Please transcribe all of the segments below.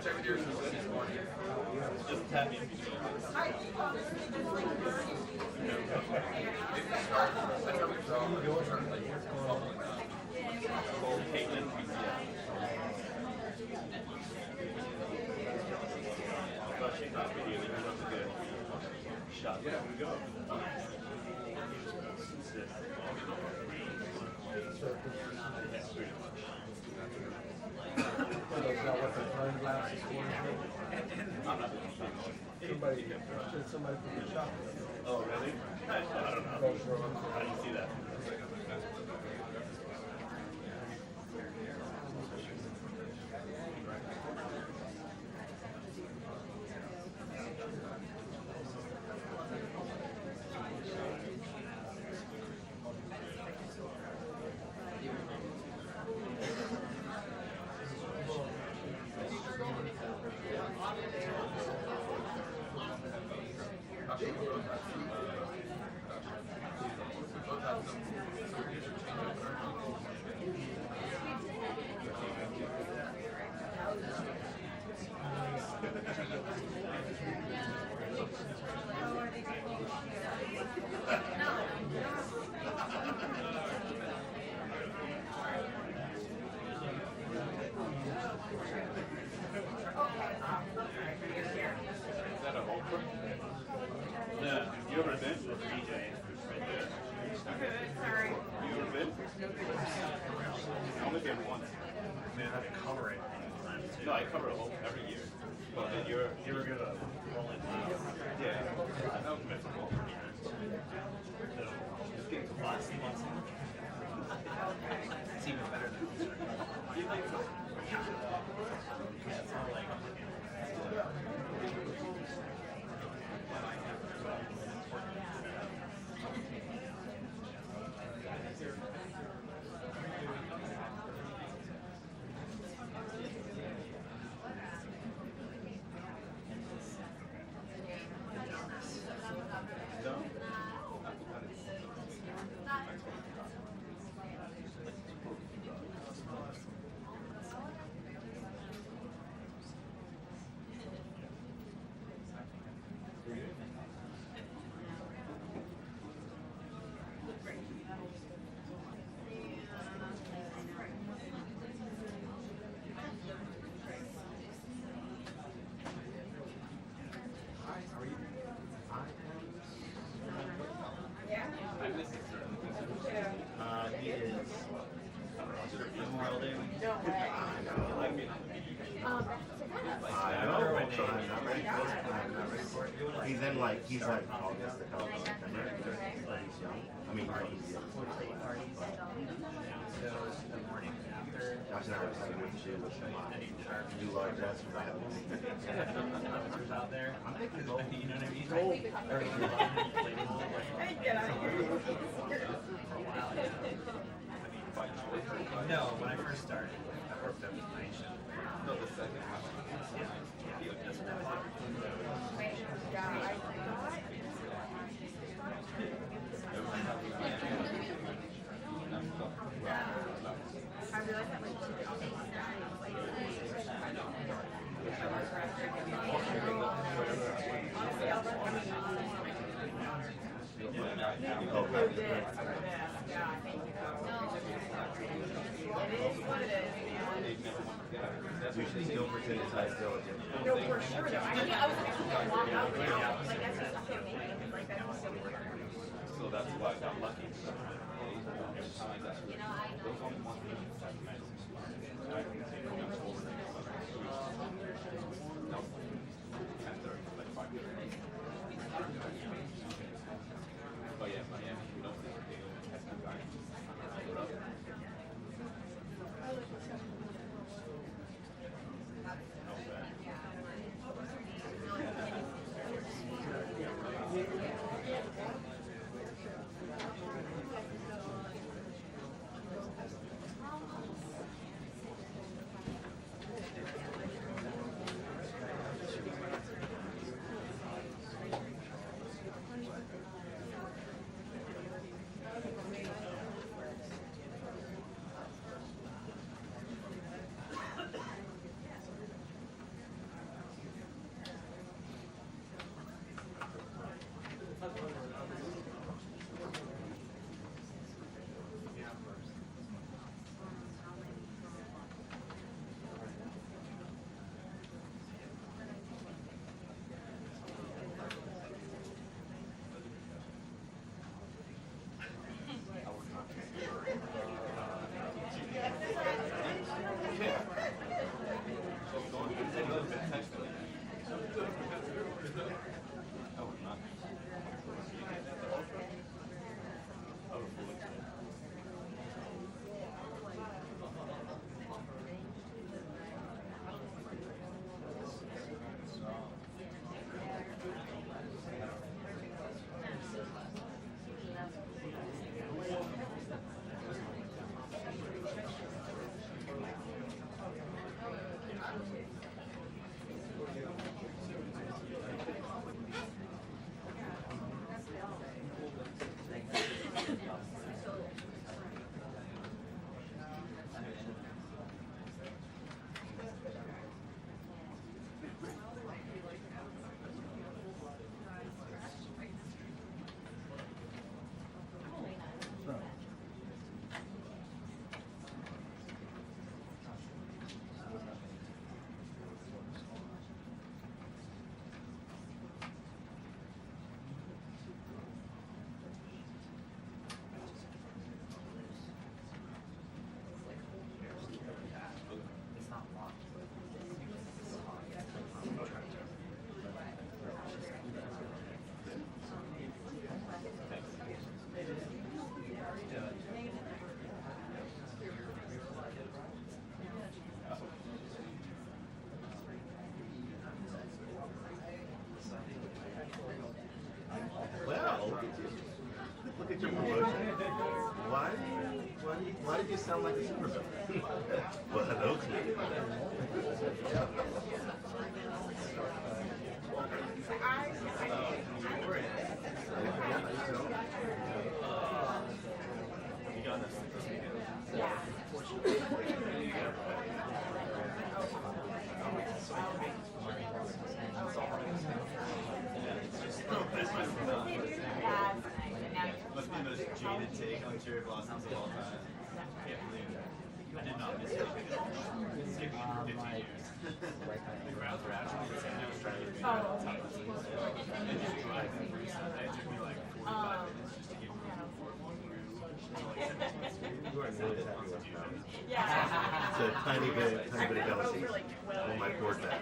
Just tap me. Caitlin. She's not video, but that's a good shot. Yeah, we go. Somebody put the shop. Oh, really? I don't know. How do you see that? You ever been with DJ? Sorry. You ever been? I only been once. Man, I cover it. No, I cover a whole every year. But then you were good at rolling. Yeah. I know mythical. Just getting to last month. It's even better than You think so? yeah, it's not like he is Memorial Day week. I know. I'm not ready for it. He's in like August to come. But he's young. I mean, he's young. So the morning after. Josh and I were talking with shit with do large ass Numbers out there. I'm thinking gold. You know what I mean? Gold. No, when I first started, I worked at the night shift. No, the second half. I realized that like We should still pretend it's high diligence. no, for sure though. I mean, I was like, walk out now. Like that's just okay. Like that's so weird. So that's why I got lucky. But yeah, Miami, we don't think that's good guy. like you sound like a supervillain. Well, hello, Cleve. Must be the most jaded take on cherry blossoms of all time. Can't believe it. I did not miss it. Skipping it for 15 years. The crowds were actually insane. I was trying to get me out of the top of the list. And just drive through Sunday. It took me like 45 minutes just to get through like 17 You are really happy with that. Yeah. It's a tiny bit of jealousy on my poor dad.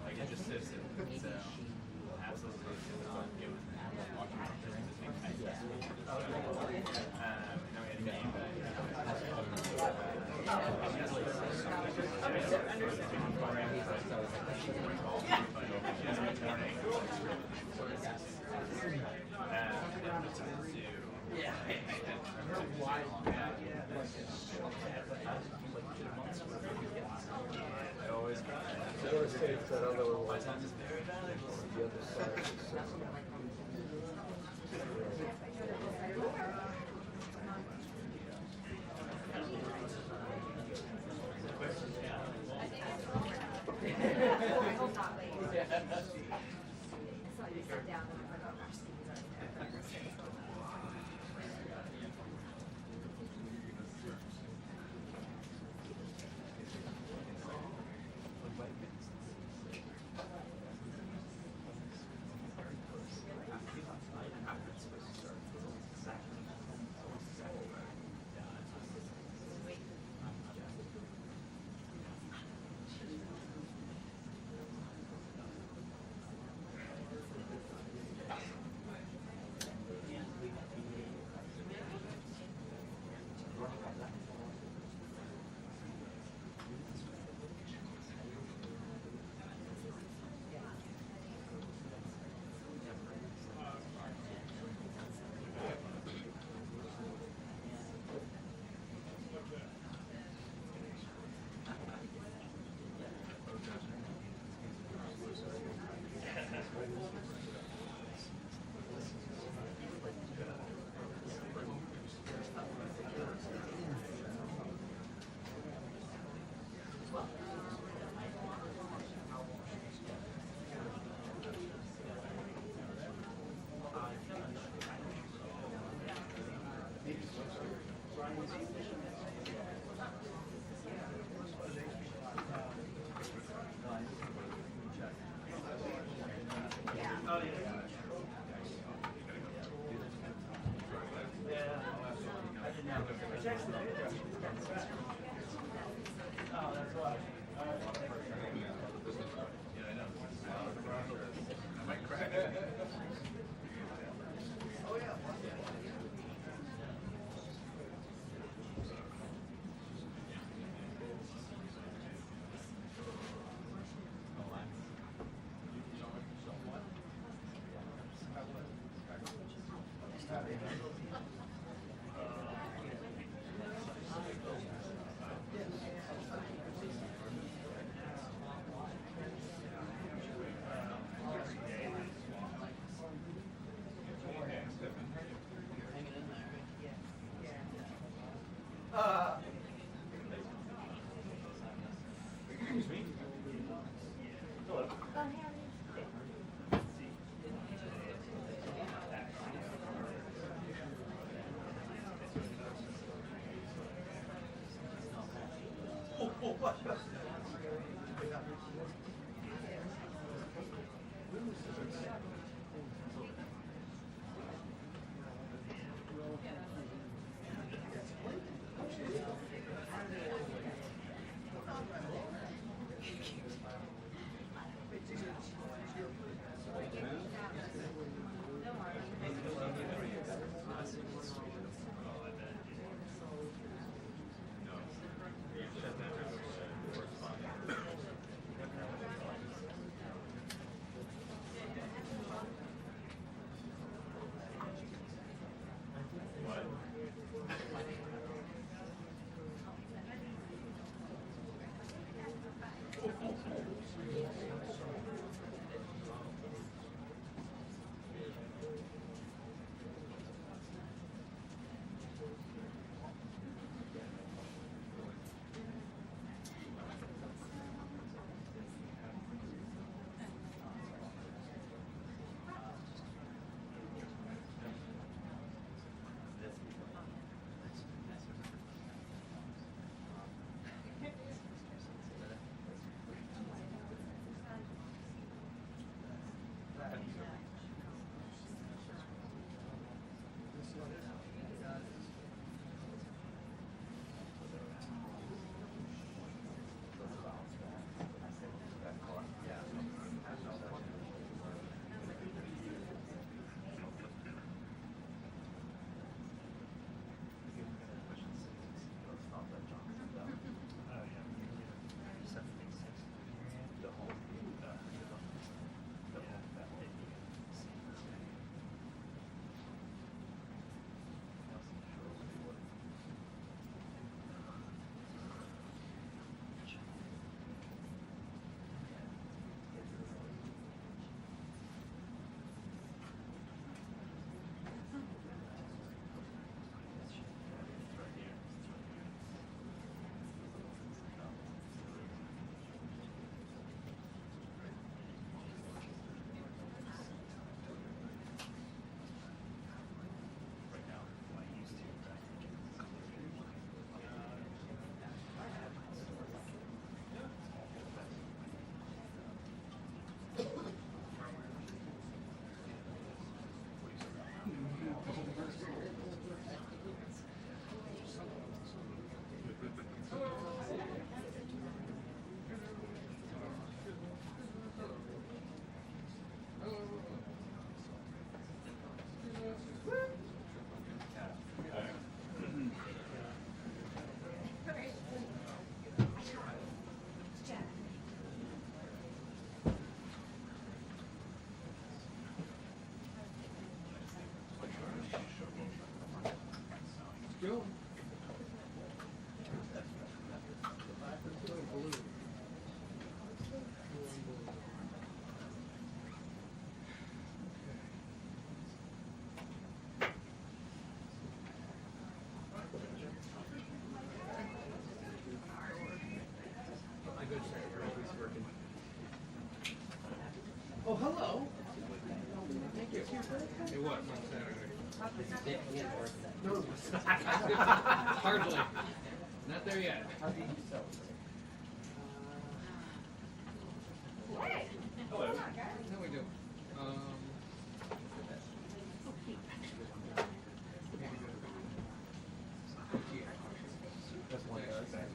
Like it just sits in. So absolutely. It was I always So what states that other one? my time is very valuable. The other side is 6. doing? My good secretary's working. Oh, hello. Thank you. It was on Saturday. No, hardly. Not there yet. Hey. Hello. How we doing? That's one guy.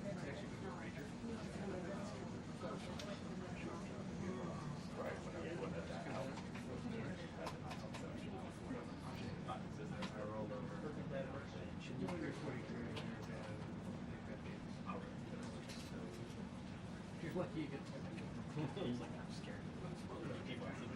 She's lucky you get He's like, I'm scared. People are sleeping.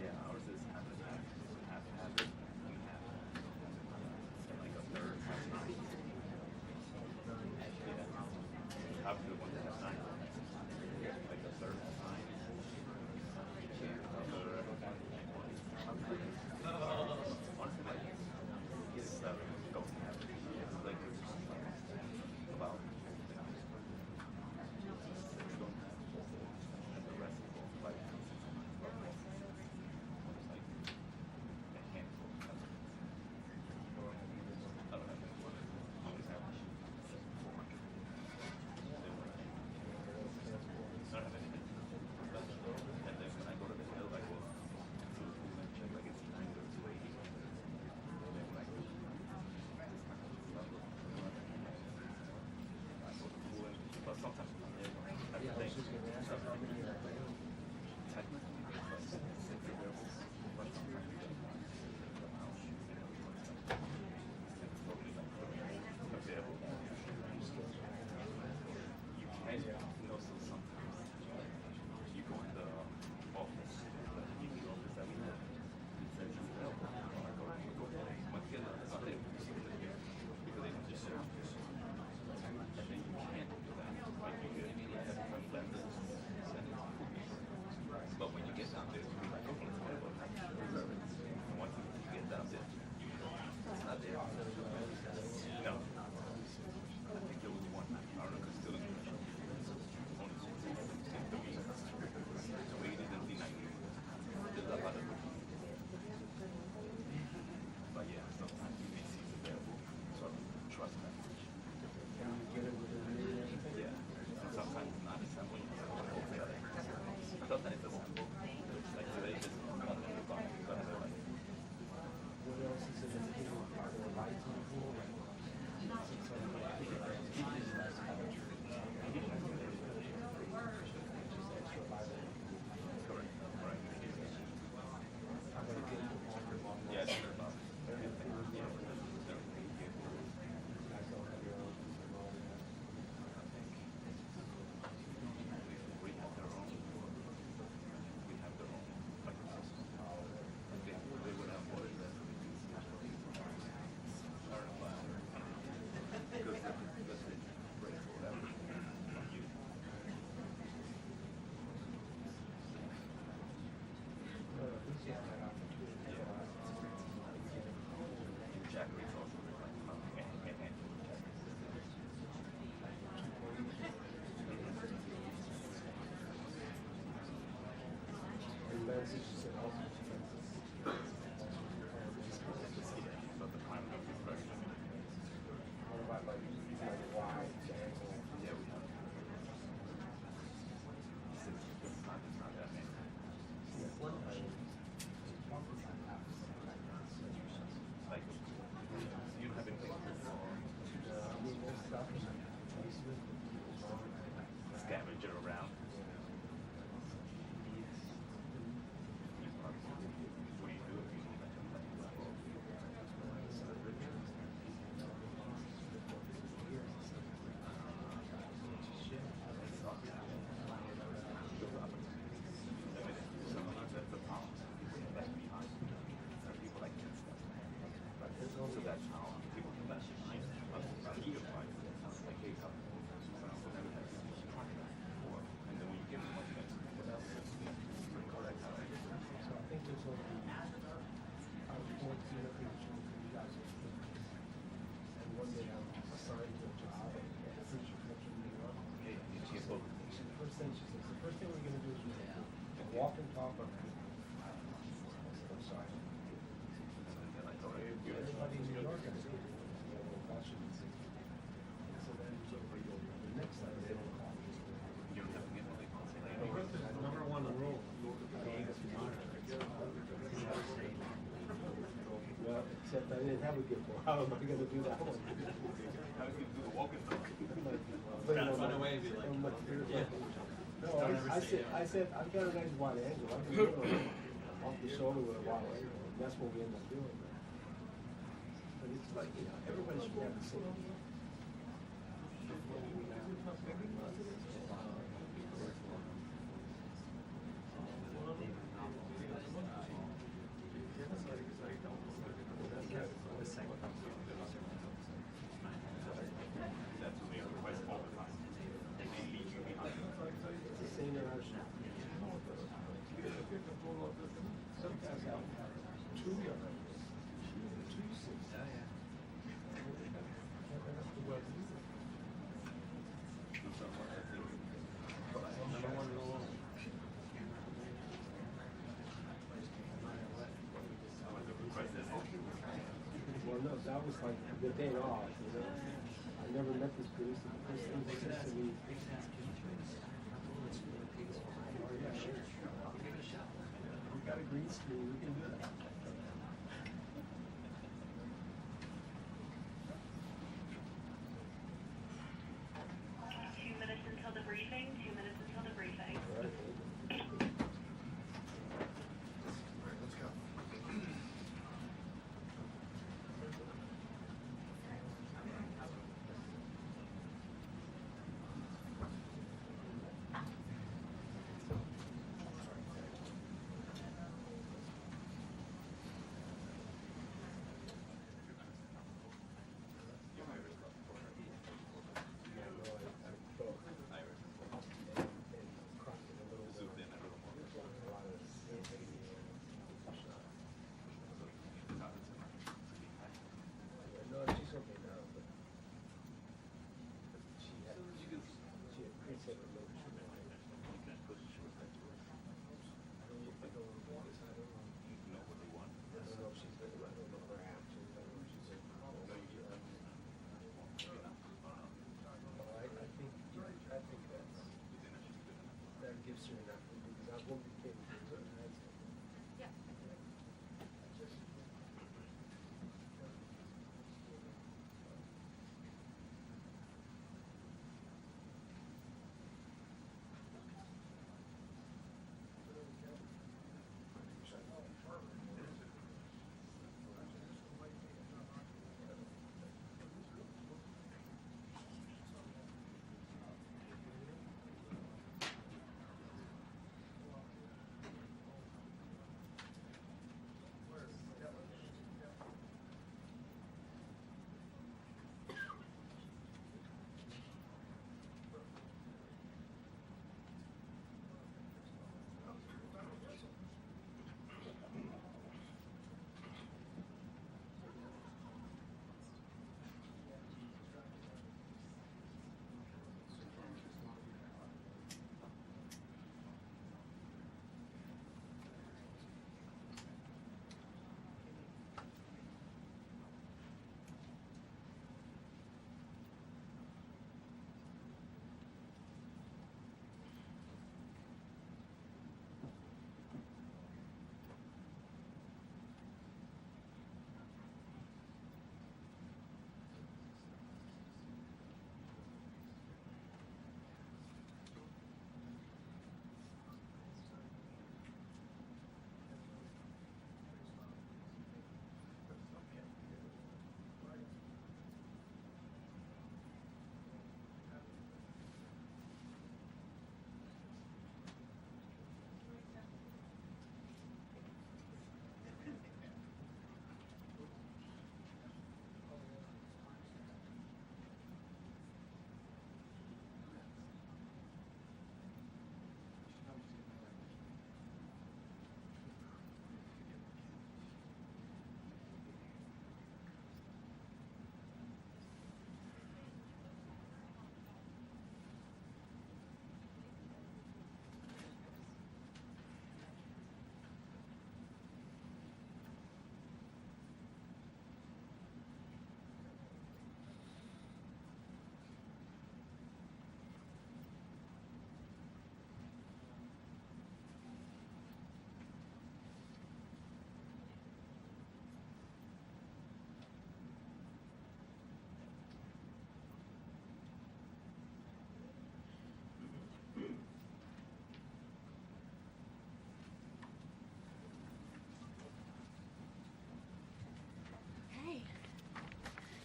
Yeah, ours is half and half. Half habit and half. Like a third. Yeah. How good one to have nine? Like a third of nine. Honestly, like, seven don't have it. Like, about six don't have. And the rest is all like, like a handful. I don't have any. I always have 400. I didn't have a gimbal. How am I gonna do that one? How do you do the walking dog? Kind of run away and be like, yeah. No, I said, I've got a nice wide angle. I can do it off the shoulder with a wide angle. And that's what we end up doing. But it's like, you know, everybody should have the same. That's what we request all the time. They leave you behind. It's the same in our shop. Some guys have 2 yards. 2 6. Well, no, that was like the day off, you know. I never met this producer. The first thing he said to me, oh, yeah, sure. We got a green screen, we can do that.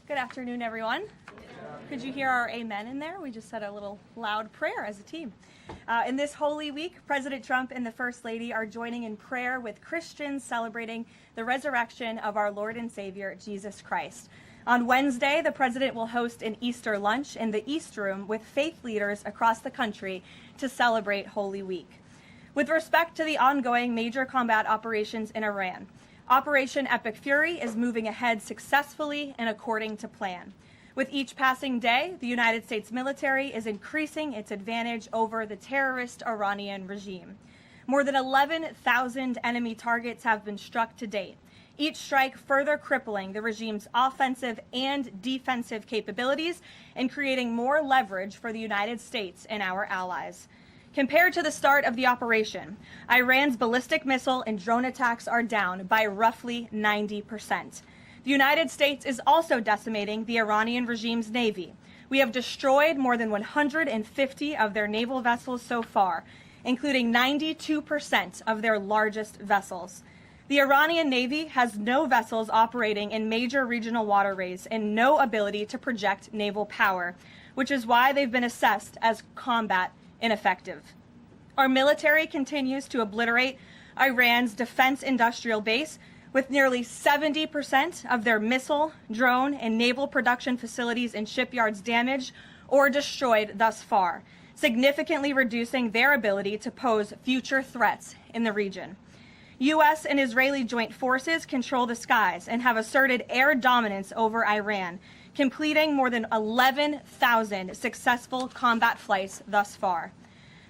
Good afternoon, everyone. Could you hear our amen in there? We just said a little loud prayer as a team. In this Holy Week, President Trump and the First Lady are joining in prayer with Christians celebrating the resurrection of our Lord and Savior, Jesus Christ. On Wednesday, the President will host an Easter lunch in the East Room with faith leaders across the country to celebrate Holy Week. With respect to the ongoing major combat operations in Iran, Operation Epic Fury is moving ahead successfully and according to plan. With each passing day, the United States military is increasing its advantage over the terrorist Iranian regime. More than 11,000 enemy targets have been struck to date, each strike further crippling the regime's offensive and defensive capabilities and creating more leverage for the United States and our allies. Compared to the start of the operation, Iran's ballistic missile and drone attacks are down by roughly 90%. The United States is also decimating the Iranian regime's navy. We have destroyed more than 150 of their naval vessels so far, including 92% of their largest vessels. The Iranian Navy has no vessels operating in major regional waterways and no ability to project naval power, which is why they've been assessed as combat ineffective. Our military continues to obliterate Iran's defense industrial base, with nearly 70% of their missile, drone, and naval production facilities and shipyards damaged or destroyed thus far, significantly reducing their ability to pose future threats in the region. U.S. and Israeli joint forces control the skies and have asserted air dominance over Iran, completing more than 11,000 successful combat flights thus far.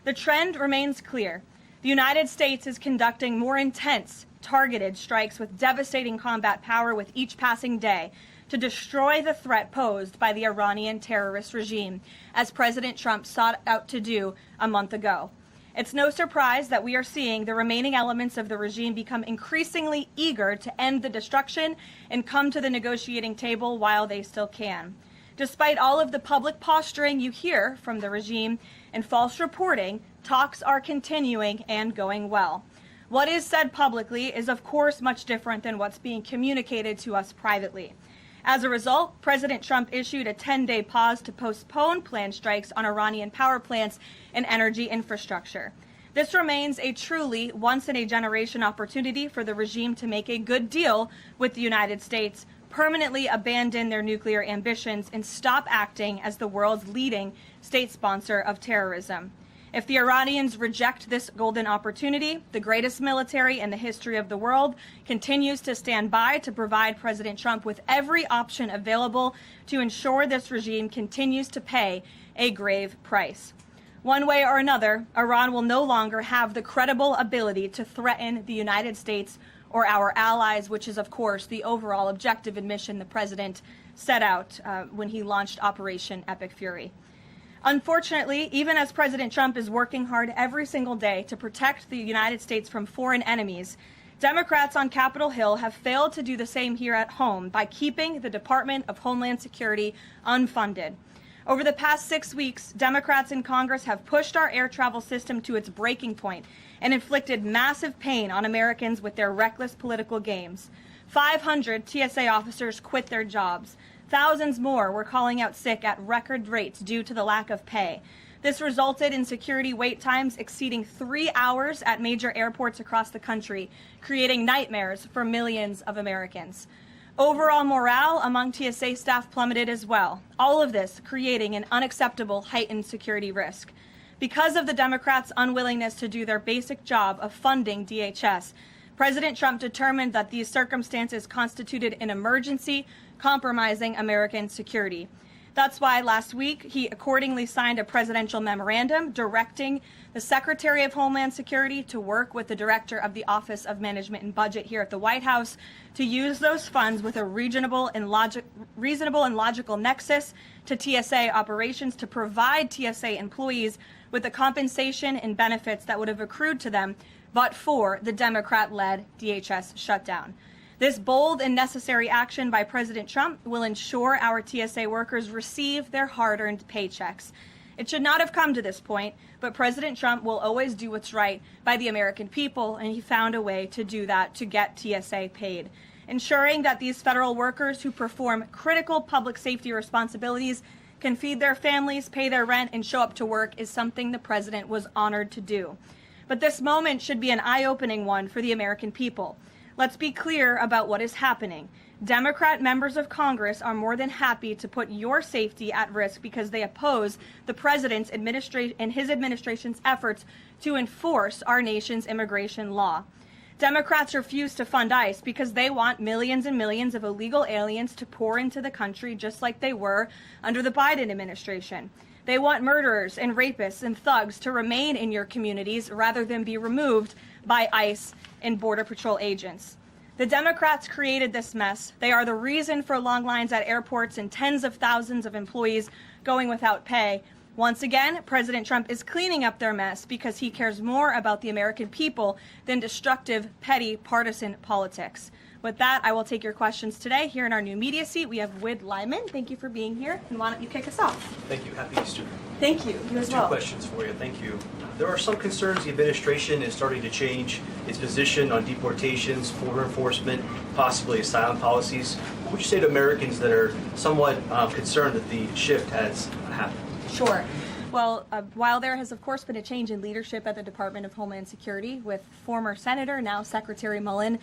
The trend remains clear. The United States is conducting more intense, targeted strikes with devastating combat power with each passing day to destroy the threat posed by the Iranian terrorist regime, as President Trump sought out to do a month ago. It's no surprise that we are seeing the remaining elements of the regime become increasingly eager to end the destruction and come to the negotiating table while they still can. Despite all of the public posturing you hear from the regime and false reporting, talks are continuing and going well. What is said publicly is, of course, much different than what's being communicated to us privately. As a result, President Trump issued a 10-day pause to postpone planned strikes on Iranian power plants and energy infrastructure. This remains a truly once-in-a-generation opportunity for the regime to make a good deal with the United States, permanently abandon their nuclear ambitions, and stop acting as the world's leading state sponsor of terrorism. If the Iranians reject this golden opportunity, the greatest military in the history of the world continues to stand by to provide President Trump with every option available to ensure this regime continues to pay a grave price. One way or another, Iran will no longer have the credible ability to threaten the United States or our allies, which is, of course, the overall objective and mission the president set out when he launched Operation Epic Fury. Unfortunately, even as President Trump is working hard every single day to protect the United States from foreign enemies, Democrats on Capitol Hill have failed to do the same here at home by keeping the Department of Homeland Security unfunded. Over the past 6 weeks, Democrats in Congress have pushed our air travel system to its breaking point and inflicted massive pain on Americans with their reckless political games. 500 TSA officers quit their jobs. Thousands more were calling out sick at record rates due to the lack of pay. This resulted in security wait times exceeding 3 hours at major airports across the country, creating nightmares for millions of Americans. Overall morale among TSA staff plummeted as well, all of this creating an unacceptable heightened security risk. Because of the Democrats' unwillingness to do their basic job of funding DHS, President Trump determined that these circumstances constituted an emergency, compromising American security. That's why last week he accordingly signed a presidential memorandum directing the Secretary of Homeland Security to work with the Director of the Office of Management and Budget here at the White House to use those funds with a reasonable and logical nexus to TSA operations to provide TSA employees with the compensation and benefits that would have accrued to them but for the Democrat-led DHS shutdown. This bold and necessary action by President Trump will ensure our TSA workers receive their hard-earned paychecks. It should not have come to this point, but President Trump will always do what's right by the American people, and he found a way to do that to get TSA paid. Ensuring that these federal workers who perform critical public safety responsibilities can feed their families, pay their rent, and show up to work is something the president was honored to do. But this moment should be an eye-opening one for the American people. Let's be clear about what is happening. Democrat members of Congress are more than happy to put your safety at risk because they oppose the president's and his administration's efforts to enforce our nation's immigration law. Democrats refuse to fund ICE because they want millions and millions of illegal aliens to pour into the country just like they were under the Biden administration. They want murderers and rapists and thugs to remain in your communities rather than be removed by ICE and Border Patrol agents. The Democrats created this mess. They are the reason for long lines at airports and tens of thousands of employees going without pay. Once again, President Trump is cleaning up their mess because he cares more about the American people than destructive, petty, partisan politics. With that, I will take your questions today. Here in our new media seat, we have Wid Lyman. Thank you for being here. And why don't you kick us off? Thank you. Happy Easter. Thank you. You as well. Two questions for you. Thank you. There are some concerns the administration is starting to change its position on deportations, border enforcement, possibly asylum policies. What would you say to Americans that are somewhat concerned that the shift has happened? Sure. Well, while there has, of course, been a change in leadership at the Department of Homeland Security with former Senator, now Secretary Mullen,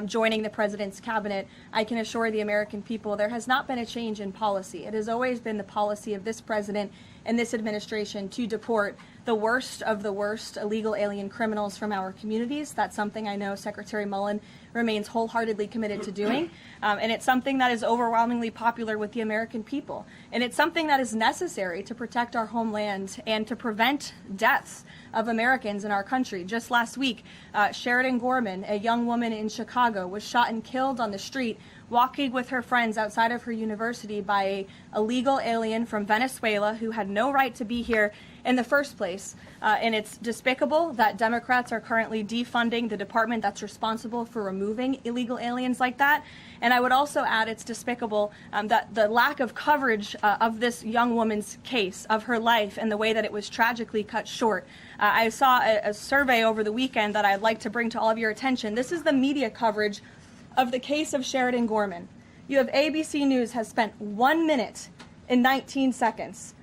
joining the president's cabinet, I can assure the American people there has not been a change in policy. It has always been the policy of this president and this administration to deport the worst of the worst illegal alien criminals from our communities. That's something I know Secretary Mullen remains wholeheartedly committed to doing. And it's something that is overwhelmingly popular with the American people. And it's something that is necessary to protect our homeland and to prevent deaths of Americans in our country. Just last week, Sheridan Gorman, a young woman in Chicago, was shot and killed on the street walking with her friends outside of her university by an illegal alien from Venezuela who had no right to be here in the first place. And it's despicable that Democrats are currently defunding the department that's responsible for removing illegal aliens like that. And I would also add it's despicable that the lack of coverage of this young woman's case, of her life, and the way that it was tragically cut short. I saw a survey over the weekend that I'd like to bring to all of your attention. This is the media coverage of the case of Sheridan Gorman. You have ABC News has spent 1 minute and 19 seconds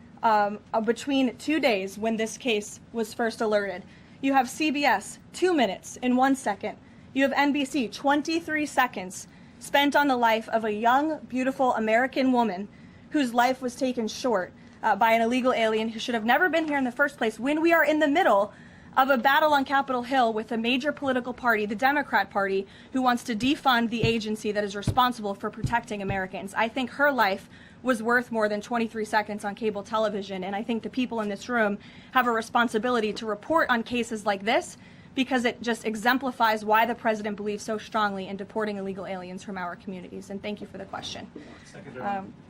between 2 days when this case was first alerted. You have CBS, 2 minutes and 1 second. You have NBC, 23 seconds spent on the life of a young, beautiful American woman whose life was taken short by an illegal alien who should have never been here in the first place, when we are in the middle of a battle on Capitol Hill with a major political party, the Democrat Party, who wants to defund the agency that is responsible for protecting Americans. I think her life was worth more than 23 seconds on cable television, and I think the people in this room have a responsibility to report on cases like this because it just exemplifies why the president believes so strongly in deporting illegal aliens from our communities. And thank you for the question.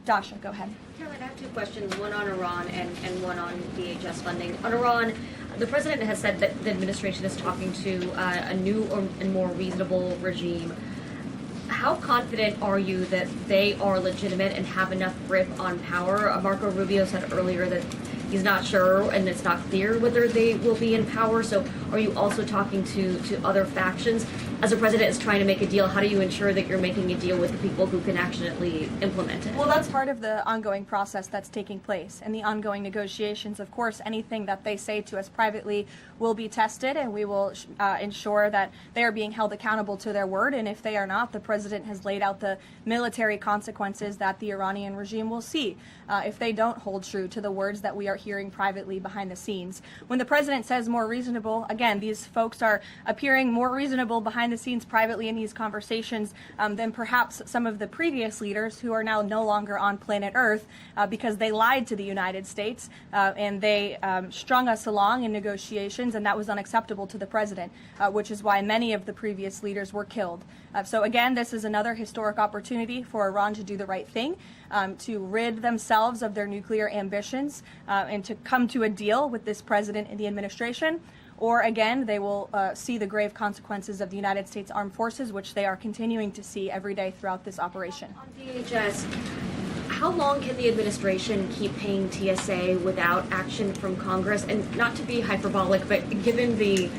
Dasha, go ahead. Karoline, I have two questions, one on Iran and one on DHS funding. On Iran, the president has said that the administration is talking to a new and more reasonable regime. How confident are you that they are legitimate and have enough grip on power? Marco Rubio said earlier that he's not sure and it's not clear whether they will be in power. So are you also talking to other factions? As a president is trying to make a deal, how do you ensure that you're making a deal with the people who can actually implement it? Well, that's part of the ongoing process that's taking place and the ongoing negotiations. Of course, anything that they say to us privately will be tested, and we will ensure that they are being held accountable to their word. And if they are not, the president has laid out the military consequences that the Iranian regime will see if they don't hold true to the words that we are hearing privately behind the scenes. When the president says more reasonable, again, these folks are appearing more reasonable behind the scenes privately in these conversations than perhaps some of the previous leaders who are now no longer on planet Earth because they lied to the United States and they strung us along in negotiations, and that was unacceptable to the president, which is why many of the previous leaders were killed. So again, this is another historic opportunity for Iran to do the right thing, to rid themselves of their nuclear ambitions and to come to a deal with this president and the administration. Or again, they will see the grave consequences of the United States Armed Forces, which they are continuing to see every day throughout this operation. On DHS, how long can the administration keep paying TSA without action from Congress? And not to be hyperbolic, but given the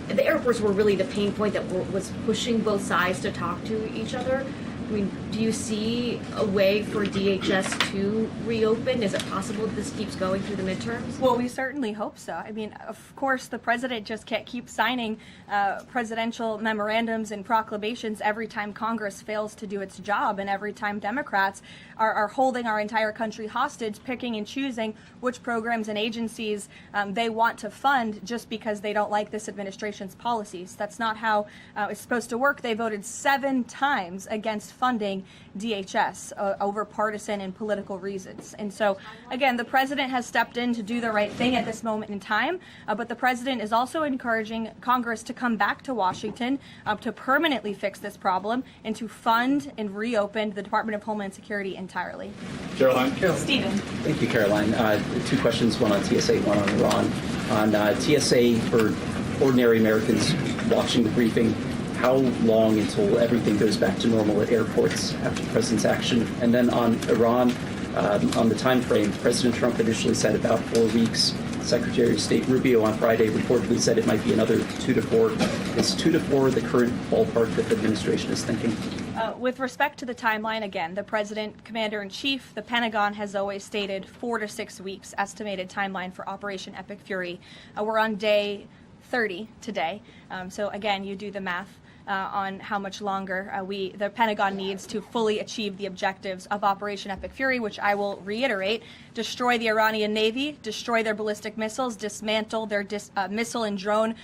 the airports were really the pain point that was pushing both sides to talk to each other. I mean, do you see a way for DHS to reopen? Is it possible that this keeps going through the midterms? Well, we certainly hope so. I mean, of course, the president just can't keep signing presidential memorandums and proclamations every time Congress fails to do its job, and every time Democrats are holding our entire country hostage, picking and choosing which programs and agencies they want to fund just because they don't like this administration's policies. That's not how it's supposed to work. They voted 7 times against funding DHS over partisan and political reasons. And so, again, the president has stepped in to do the right thing at this moment in time, but the president is also encouraging Congress to come back to Washington to permanently fix this problem and to fund and reopen the Department of Homeland Security entirely. Caroline. Stephen. Thank you, Caroline. 2 questions, one on TSA, one on Iran. On TSA, for ordinary Americans watching the briefing, how long until everything goes back to normal at airports after the president's action? And then on Iran, on the time frame, President Trump initially said about 4 weeks. Secretary of State Rubio on Friday reportedly said it might be another 2 to 4. Is 2 to 4 the current ballpark that the administration is thinking? With respect to the timeline, again, the President, Commander-in-Chief, the Pentagon has always stated 4 to 6 weeks estimated timeline for Operation Epic Fury. We're on day 30 today, so again, you do the math on how much longer the Pentagon needs to fully achieve the objectives of Operation Epic Fury, which I will reiterate: destroy the Iranian Navy, destroy their ballistic missiles, dismantle their missile and drone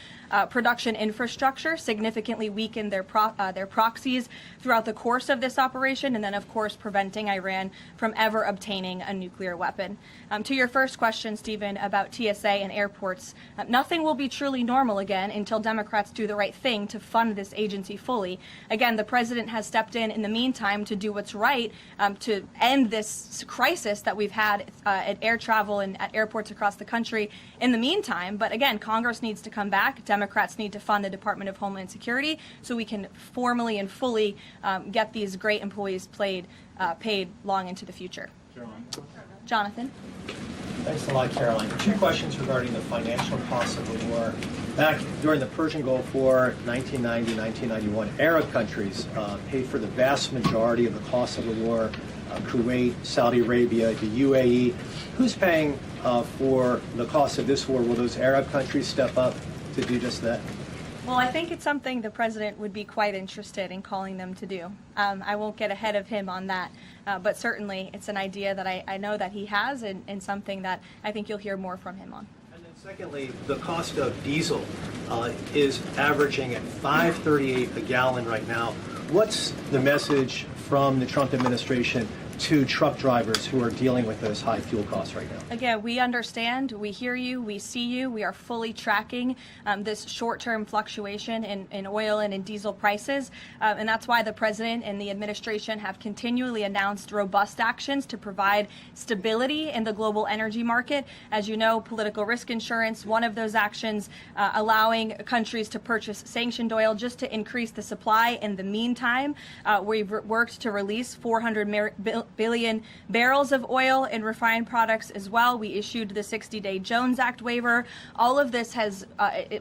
production infrastructure, significantly weaken their proxies throughout the course of this operation, and then, of course, preventing Iran from ever obtaining a nuclear weapon. To your first question, Stephen, about TSA and airports, nothing will be truly normal again until Democrats do the right thing to fund this agency fully. Again, the president has stepped in the meantime to do what's right to end this crisis that we've had at air travel and at airports across the country in the meantime. But again, Congress needs to come back. Democrats need to fund the Department of Homeland Security so we can formally and fully get these great employees paid long into the future. Jonathan. Thanks a lot, Caroline. 2 questions regarding the financial costs of the war. Back during the Persian Gulf War, 1990, 1991, Arab countries paid for the vast majority of the cost of the war. Kuwait, Saudi Arabia, the UAE. Who's paying for the cost of this war? Will those Arab countries step up to do just that? Well, I think it's something the president would be quite interested in calling them to do. I won't get ahead of him on that, but certainly it's an idea that I know that he has and something that I think you'll hear more from him on. And then secondly, the cost of diesel is averaging at $5.38 a gallon right now. What's the message from the Trump administration to truck drivers who are dealing with those high fuel costs right now? Again, we understand, we hear you, we see you. We are fully tracking this short-term fluctuation in oil and in diesel prices. And that's why the president and the administration have continually announced robust actions to provide stability in the global energy market. As you know, political risk insurance, one of those actions, allowing countries to purchase sanctioned oil just to increase the supply. In the meantime, we've worked to release 400 billion barrels of oil and refined products as well. We issued the 60-day Jones Act waiver. All of this has,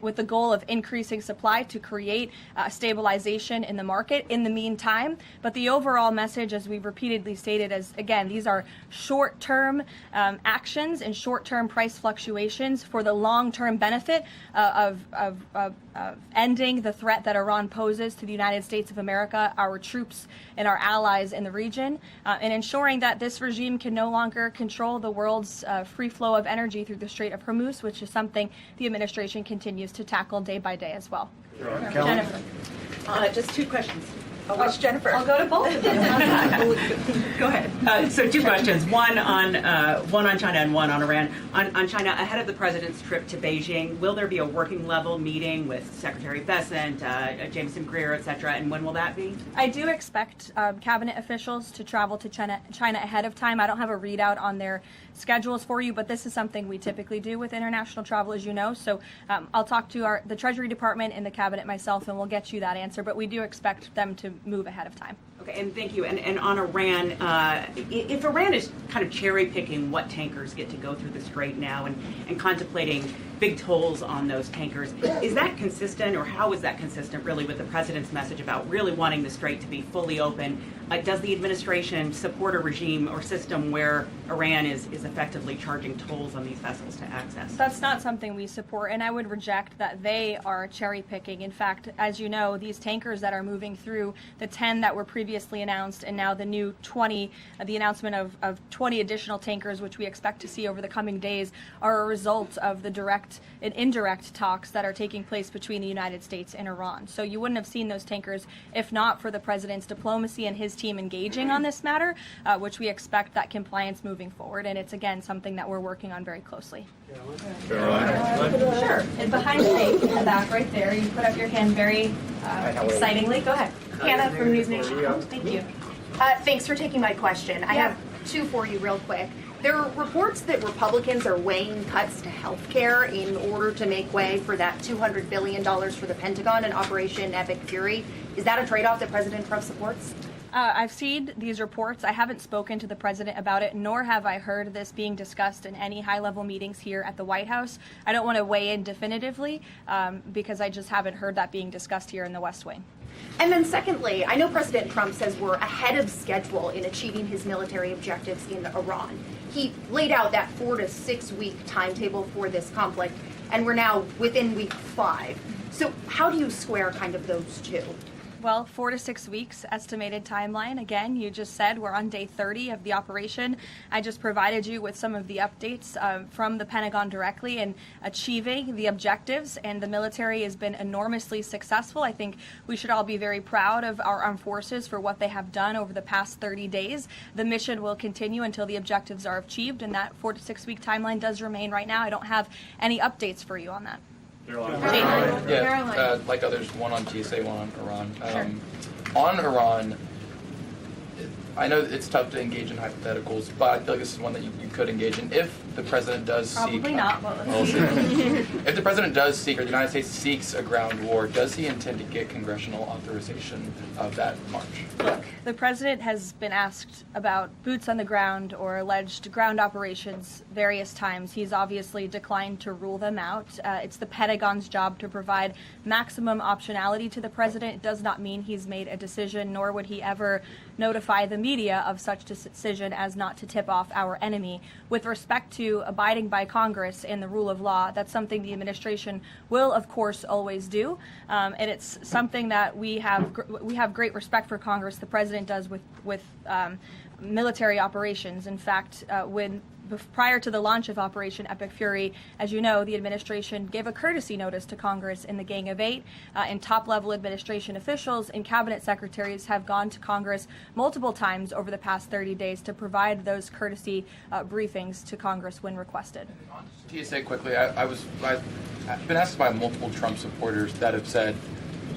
with the goal of increasing supply to create stabilization in the market in the meantime. But the overall message, as we've repeatedly stated, is, again, these are short-term actions and short-term price fluctuations for the long-term benefit of ending the threat that Iran poses to the United States of America, our troops, and our allies in the region, and ensuring that this regime can no longer control the world's free flow of energy through the Strait of Hormuz, which is something the administration continues to tackle day by day as well. Jennifer. Just 2 questions. Which Jennifer? I'll go to both of them. Go ahead. So 2 questions, one on China and one on Iran. On China, ahead of the president's trip to Beijing, will there be a working level meeting with Secretary Bessent, Jameson Greer, et cetera, and when will that be? I do expect cabinet officials to travel to China ahead of time. I don't have a readout on their schedules for you, but this is something we typically do with international travel, as you know. So I'll talk to the Treasury Department and the cabinet myself, and we'll get you that answer. But we do expect them to move ahead of time. Okay, and thank you. And on Iran, if Iran is kind of cherry picking what tankers get to go through the Strait now and contemplating big tolls on those tankers, is that consistent, or how is that consistent really with the president's message about really wanting the Strait to be fully open? Does the administration support a regime or system where Iran is effectively charging tolls on these vessels to access? That's not something we support, and I would reject that they are cherry picking. In fact, as you know, these tankers that are moving through, the 10 that were previously announced and now the new 20, the announcement of 20 additional tankers, which we expect to see over the coming days, are a result of the direct and indirect talks that are taking place between the United States and Iran. So you wouldn't have seen those tankers if not for the president's diplomacy and his team engaging on this matter, which we expect that compliance moving forward. And it's, again, something that we're working on very closely. Karoline. Sure. And behind me, in the back right there, you put up your hand very excitingly. Go ahead. Hannah from News Nation. Thank you. Thanks for taking my question. I have two for you real quick. There are reports that Republicans are weighing cuts to health care in order to make way for that $200 billion for the Pentagon and Operation Epic Fury. Is that a trade-off that President Trump supports? I've seen these reports. I haven't spoken to the president about it, nor have I heard this being discussed in any high-level meetings here at the White House. I don't want to weigh in definitively because I just haven't heard that being discussed here in the West Wing. And then secondly, I know President Trump says we're ahead of schedule in achieving his military objectives in Iran. He laid out that 4 to 6 week timetable for this conflict, and we're now within week 5. So how do you square kind of those two? Well, 4 to 6 weeks estimated timeline. Again, you just said we're on day 30 of the operation. I just provided you with some of the updates from the Pentagon directly in achieving the objectives, and the military has been enormously successful. I think we should all be very proud of our armed forces for what they have done over the past 30 days. The mission will continue until the objectives are achieved, and that 4 to 6 week timeline does remain right now. I don't have any updates for you on that. Yeah, like others, one on TSA, one on Iran. On Iran, I know it's tough to engage in hypotheticals, but I feel like this is one that you could engage in. If the president does Probably not, but we'll see. If the president does seek, or the United States seeks a ground war, does he intend to get congressional authorization of that march? Look, the president has been asked about boots on the ground or alleged ground operations various times. He's obviously declined to rule them out. It's the Pentagon's job to provide maximum optionality to the president. It does not mean he's made a decision, nor would he ever notify the media of such decision as not to tip off our enemy. With respect to abiding by Congress and the rule of law, that's something the administration will, of course, always do. And it's something that we have great respect for Congress. The president does with military operations. In fact, prior to the launch of Operation Epic Fury, as you know, the administration gave a courtesy notice to Congress in the Gang of Eight, and top-level administration officials and cabinet secretaries have gone to Congress multiple times over the past 30 days to provide those courtesy briefings to Congress when requested. TSA quickly, I've been asked by multiple Trump supporters that have said,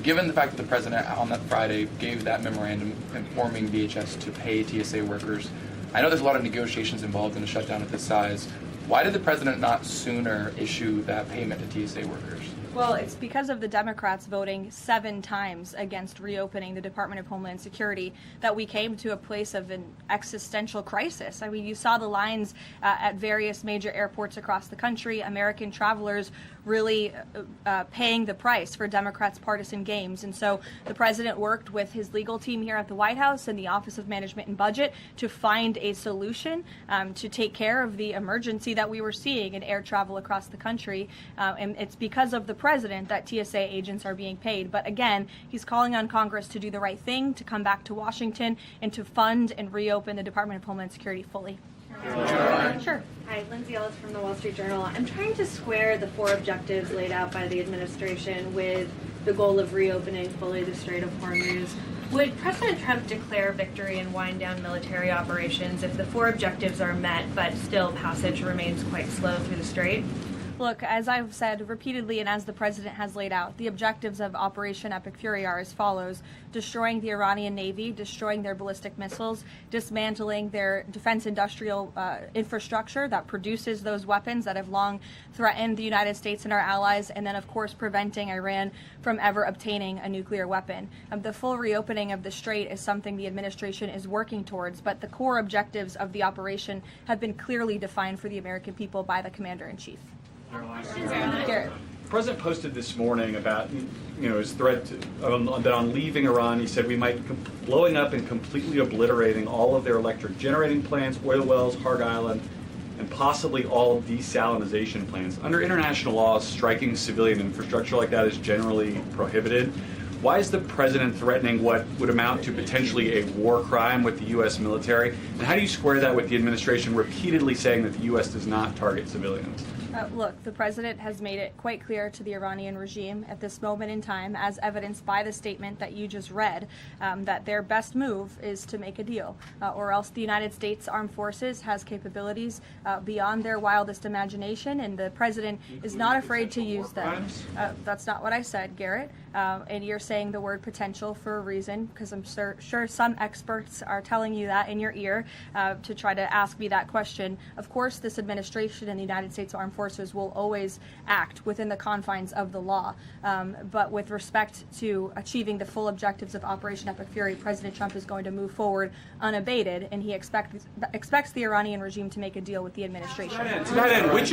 given the fact that the president on that Friday gave that memorandum informing DHS to pay TSA workers, I know there's a lot of negotiations involved in a shutdown of this size. Why did the president not sooner issue that payment to TSA workers? Well, it's because of the Democrats voting 7 times against reopening the Department of Homeland Security that we came to a place of an existential crisis. I mean, you saw the lines at various major airports across the country, American travelers really paying the price for Democrats' partisan games. And so the president worked with his legal team here at the White House and the Office of Management and Budget to find a solution to take care of the emergency that we were seeing in air travel across the country. And it's because of the president that TSA agents are being paid. But again, he's calling on Congress to do the right thing, to come back to Washington and to fund and reopen the Department of Homeland Security fully. Sure. Hi, Lindsay Ellis from the Wall Street Journal. I'm trying to square the 4 objectives laid out by the administration with the goal of reopening fully the Strait of Hormuz. Would President Trump declare victory and wind down military operations if the 4 objectives are met, but still passage remains quite slow through the strait? Look, as I've said repeatedly and as the president has laid out, the objectives of Operation Epic Fury are as follows: destroying the Iranian Navy, destroying their ballistic missiles, dismantling their defense industrial infrastructure that produces those weapons that have long threatened the United States and our allies, and then, of course, preventing Iran from ever obtaining a nuclear weapon. The full reopening of the strait is something the administration is working towards, but the core objectives of the operation have been clearly defined for the American people by the Commander-in-Chief. Garrett. The president posted this morning about his threat that on leaving Iran, he said we might blowing up and completely obliterating all of their electric generating plants, oil wells, Harg Island, and possibly all desalinization plants. Under international law, striking civilian infrastructure like that is generally prohibited. Why is the president threatening what would amount to potentially a war crime with the U.S. military? And how do you square that with the administration repeatedly saying that the U.S. does not target civilians? Look, the president has made it quite clear to the Iranian regime at this moment in time, as evidenced by the statement that you just read, that their best move is to make a deal, or else the United States Armed Forces has capabilities beyond their wildest imagination, and the president is not afraid to use them. That's not what I said, Garrett. And you're saying the word potential for a reason, because I'm sure some experts are telling you that in your ear to try to ask me that question. Of course, this administration and the United States Armed Forces will always act within the confines of the law. But with respect to achieving the full objectives of Operation Epic Fury, President Trump is going to move forward unabated, and he expects the Iranian regime to make a deal with the administration. To that end, which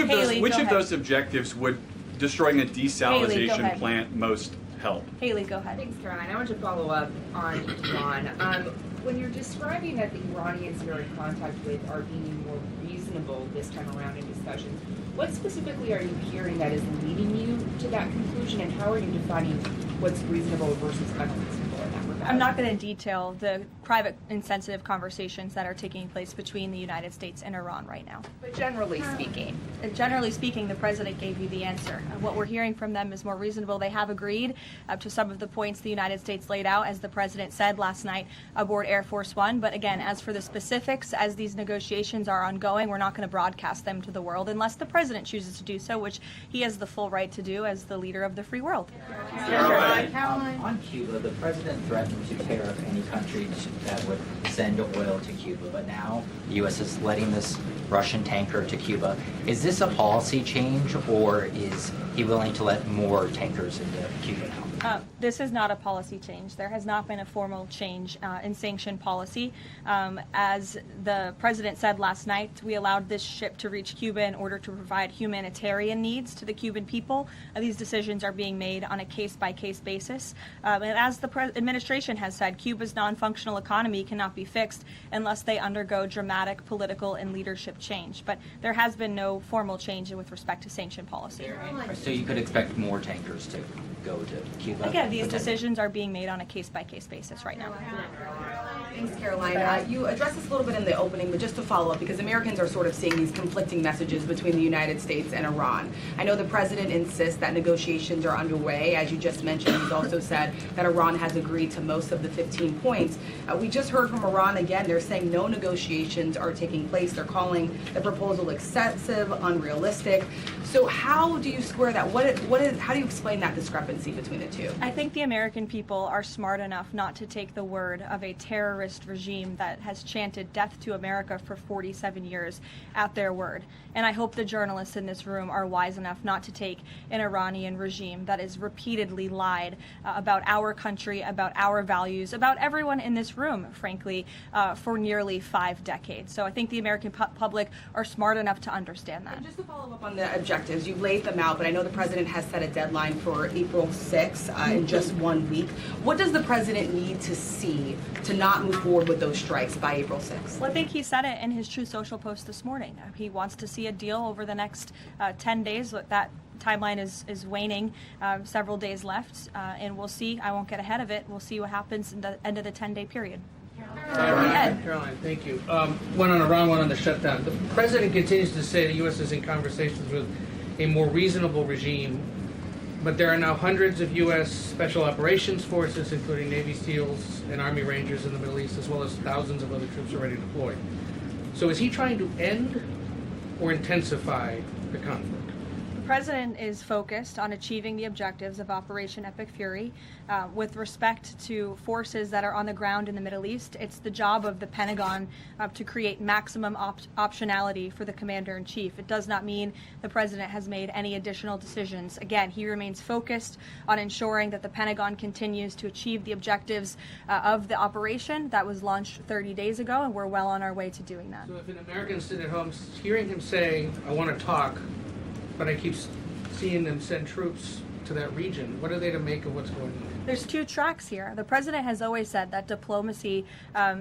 of those objectives would destroying a desalinization plant most help? Haley, go ahead. Thanks, Caroline. I want to follow up on Iran. When you're describing that the Iranians you're in contact with are being more reasonable this time around in discussions, what specifically are you hearing that is leading you to that conclusion, and how are you defining what's reasonable versus unreasonable in that regard? I'm not going to detail the private and sensitive conversations that are taking place between the United States and Iran right now. But generally speaking, the president gave you the answer. What we're hearing from them is more reasonable. They have agreed to some of the points the United States laid out, as the president said last night aboard Air Force One. But again, as for the specifics, as these negotiations are ongoing, we're not going to broadcast them to the world unless the president chooses to do so, which he has the full right to do as the leader of the free world. Caroline. On Cuba, the president threatened to tariff any country that would send oil to Cuba, but now the U.S. is letting this Russian tanker to Cuba. Is this a policy change, or is he willing to let more tankers into Cuba now? This is not a policy change. There has not been a formal change in sanction policy. As the president said last night, we allowed this ship to reach Cuba in order to provide humanitarian needs to the Cuban people. These decisions are being made on a case-by-case basis. And as the administration has said, Cuba's non-functional economy cannot be fixed unless they undergo dramatic political and leadership change. But there has been no formal change with respect to sanction policy. So you could expect more tankers to go to Cuba? Again, these decisions are being made on a case-by-case basis right now. Thanks, Caroline. You addressed this a little bit in the opening, but just to follow up, because Americans are sort of seeing these conflicting messages between the United States and Iran. I know the president insists that negotiations are underway. As you just mentioned, he's also said that Iran has agreed to most of the 15 points. We just heard from Iran again. They're saying no negotiations are taking place. They're calling the proposal excessive, unrealistic. So how do you square that? How do you explain that discrepancy between the two? I think the American people are smart enough not to take the word of a terrorist regime that has chanted death to America for 47 years at their word. And I hope the journalists in this room are wise enough not to take an Iranian regime that has repeatedly lied about our country, about our values, about everyone in this room, frankly, for nearly 5 decades. So I think the American public are smart enough to understand that. And just to follow up on the objectives, you've laid them out, but I know the president has set a deadline for April 6th in just 1 week. What does the president need to see to not move forward with those strikes by April 6th? Well, I think he said it in his Truth Social post this morning. He wants to see a deal over the next 10 days. That timeline is waning, several days left, and we'll see. I won't get ahead of it. We'll see what happens in the end of the 10-day period. Caroline, thank you. One on Iran, one on the shutdown. The president continues to say the U.S. is in conversations with a more reasonable regime, but there are now hundreds of U.S. Special Operations Forces, including Navy SEALs and Army Rangers in the Middle East, as well as thousands of other troops already deployed. So is he trying to end or intensify the conflict? President is focused on achieving the objectives of Operation Epic Fury. With respect to forces that are on the ground in the Middle East, it's the job of the Pentagon to create maximum optionality for the Commander-in-Chief. It does not mean the President has made any additional decisions. Again, he remains focused on ensuring that the Pentagon continues to achieve the objectives of the operation that was launched 30 days ago, and we're well on our way to doing that. So if an American sitting at home hearing him say, I want to talk, but I keep seeing them send troops to that region, what are they to make of what's going on? There's two tracks here. The President has always said that diplomacy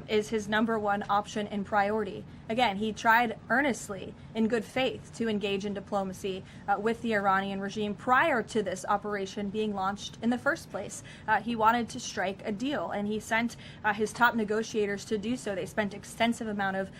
is his number one option and priority. Again, he tried earnestly, in good faith, to engage in diplomacy with the Iranian regime prior to this operation being launched in the first place. He wanted to strike a deal, and he sent his top negotiators to do so. They spent extensive amount of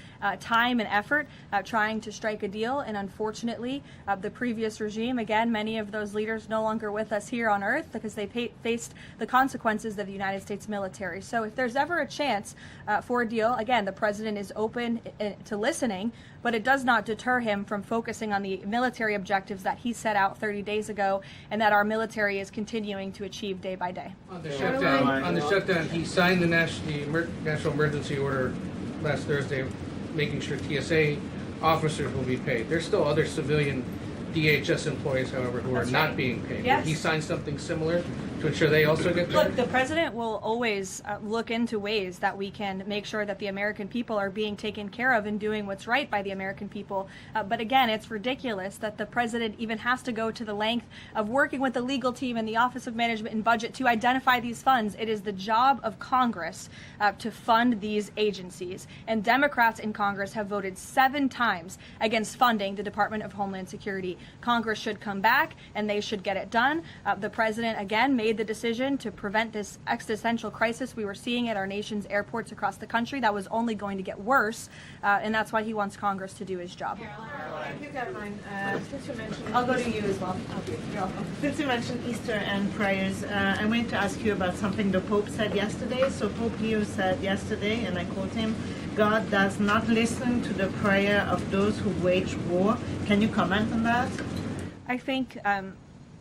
time and effort trying to strike a deal, and unfortunately, the previous regime, again, many of those leaders no longer with us here on Earth because they faced the consequences of the United States military. So if there's ever a chance for a deal, again, the President is open to listening, but it does not deter him from focusing on the military objectives that he set out 30 days ago and that our military is continuing to achieve day by day. On the shutdown, he signed the national emergency order last Thursday, making sure TSA officers will be paid. There's still other civilian DHS employees, however, who are not being paid. Yes. Will he sign something similar to ensure they also get paid? Look, the President will always look into ways that we can make sure that the American people are being taken care of and doing what's right by the American people. But again, it's ridiculous that the President even has to go to the length of working with the legal team and the Office of Management and Budget to identify these funds. It is the job of Congress to fund these agencies. And Democrats in Congress have voted 7 times against funding the Department of Homeland Security. Congress should come back and they should get it done. The President, again, made the decision to prevent this existential crisis we were seeing at our nation's airports across the country that was only going to get worse, and that's why he wants Congress to do his job. Thank you, Karoline. Since you mentioned, I'll go to you as well. You're welcome. Since you mentioned Easter and prayers, I wanted to ask you about something the Pope said yesterday. So Pope Leo said yesterday, and I quote him, "God does not listen to the prayer of those who wage war." Can you comment on that? I think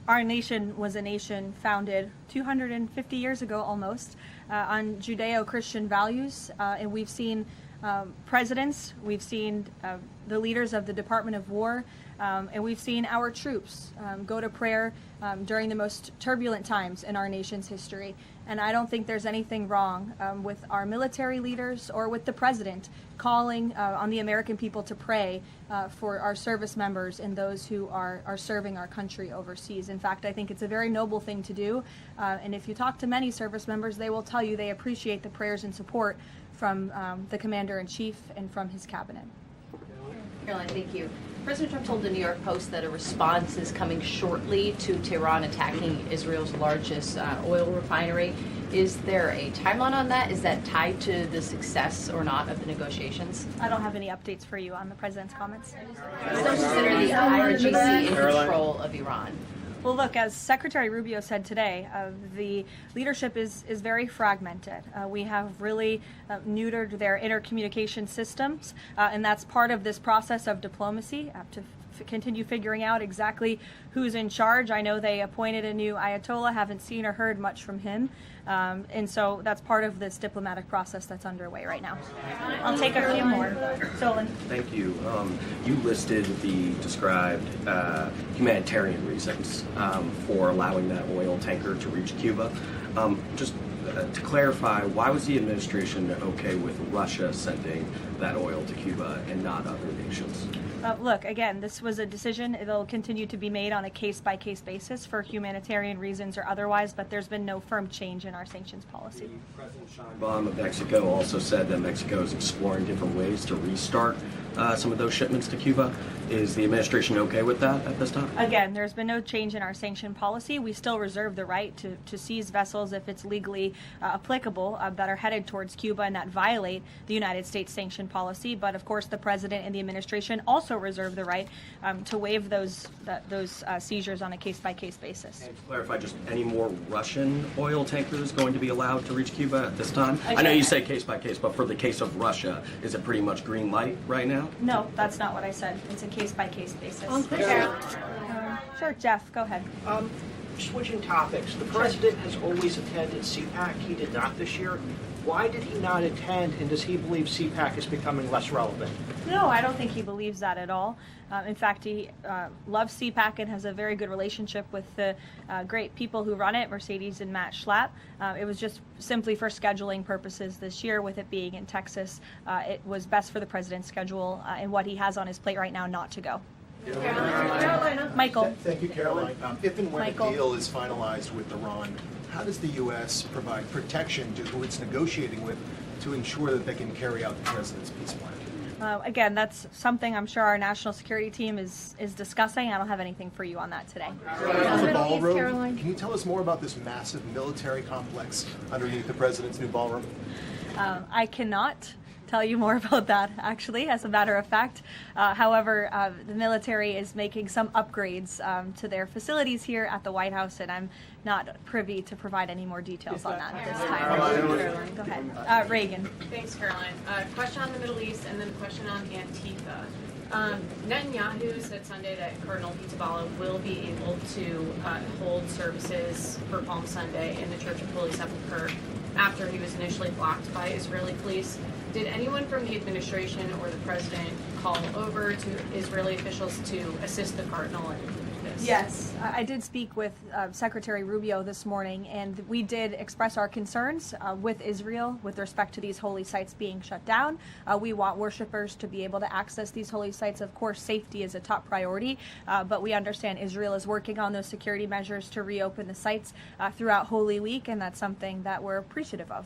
our nation was a nation founded 250 years ago almost on Judeo-Christian values, and we've seen presidents, we've seen the leaders of the Department of War, and we've seen our troops go to prayer during the most turbulent times in our nation's history. And I don't think there's anything wrong with our military leaders or with the President calling on the American people to pray for our service members and those who are serving our country overseas. In fact, I think it's a very noble thing to do. And if you talk to many service members, they will tell you they appreciate the prayers and support from the Commander-in-Chief and from his cabinet. Karoline, thank you. President Trump told the New York Post that a response is coming shortly to Tehran attacking Israel's largest oil refinery. Is there a timeline on that? Is that tied to the success or not of the negotiations? I don't have any updates for you on the President's comments. Still consider the IRGC in control of Iran? Well, look, as Secretary Rubio said today, the leadership is very fragmented. We have really neutered their intercommunication systems, and that's part of this process of diplomacy to continue figuring out exactly who's in charge. I know they appointed a new Ayatollah, haven't seen or heard much from him, and so that's part of this diplomatic process that's underway right now. I'll take a few more. Solon. Thank you. You listed the described humanitarian reasons for allowing that oil tanker to reach Cuba. Just to clarify, why was the administration okay with Russia sending that oil to Cuba and not other nations? Look, again, this was a decision. It'll continue to be made on a case-by-case basis for humanitarian reasons or otherwise, but there's been no firm change in our sanctions policy. President Sheinbaum of Mexico also said that Mexico is exploring different ways to restart some of those shipments to Cuba. Is the administration okay with that at this time? Again, there's been no change in our sanction policy. We still reserve the right to seize vessels if it's legally applicable that are headed towards Cuba and that violate the United States sanction policy. But of course, the President and the administration also reserve the right to waive those seizures on a case-by-case basis. And to clarify, just any more Russian oil tankers going to be allowed to reach Cuba at this time? Okay. I know you say case-by-case, but for the case of Russia, is it pretty much green light right now? No, that's not what I said. It's a case-by-case basis. Sure, Jeff, go ahead. Switching topics, the president has always attended CPAC. He did not this year. Why did he not attend, and does he believe CPAC is becoming less relevant? No, I don't think he believes that at all. In fact, he loves CPAC and has a very good relationship with the great people who run it, Mercedes and Matt Schlapp. It was just simply for scheduling purposes this year, with it being in Texas. It was best for the president's schedule and what he has on his plate right now not to go. Carolina. Michael. Thank you, Caroline. If and when Michael. a deal is finalized with Iran, how does the U.S. provide protection to who it's negotiating with to ensure that they can carry out the president's peace plan? Again, that's something I'm sure our national security team is discussing. I don't have anything for you on that today. On the ballroom, can you tell us more about this massive military complex underneath the president's new ballroom? I cannot tell you more about that, actually, as a matter of fact. However, the military is making some upgrades to their facilities here at the White House, and I'm not privy to provide any more details on that at this time. Go ahead. Reagan. Thanks, Caroline. Question on the Middle East and then a question on Antifa. Netanyahu said Sunday that Cardinal Pizzaballa will be able to hold services for Palm Sunday in the Church of Holy Sepulchre after he was initially blocked by Israeli police. Did anyone from the administration or the president call over to Israeli officials to assist the cardinal in this? Yes, I did speak with Secretary Rubio this morning, and we did express our concerns with Israel with respect to these holy sites being shut down. We want worshipers to be able to access these holy sites. Of course, safety is a top priority, but we understand Israel is working on those security measures to reopen the sites throughout Holy Week, and that's something that we're appreciative of.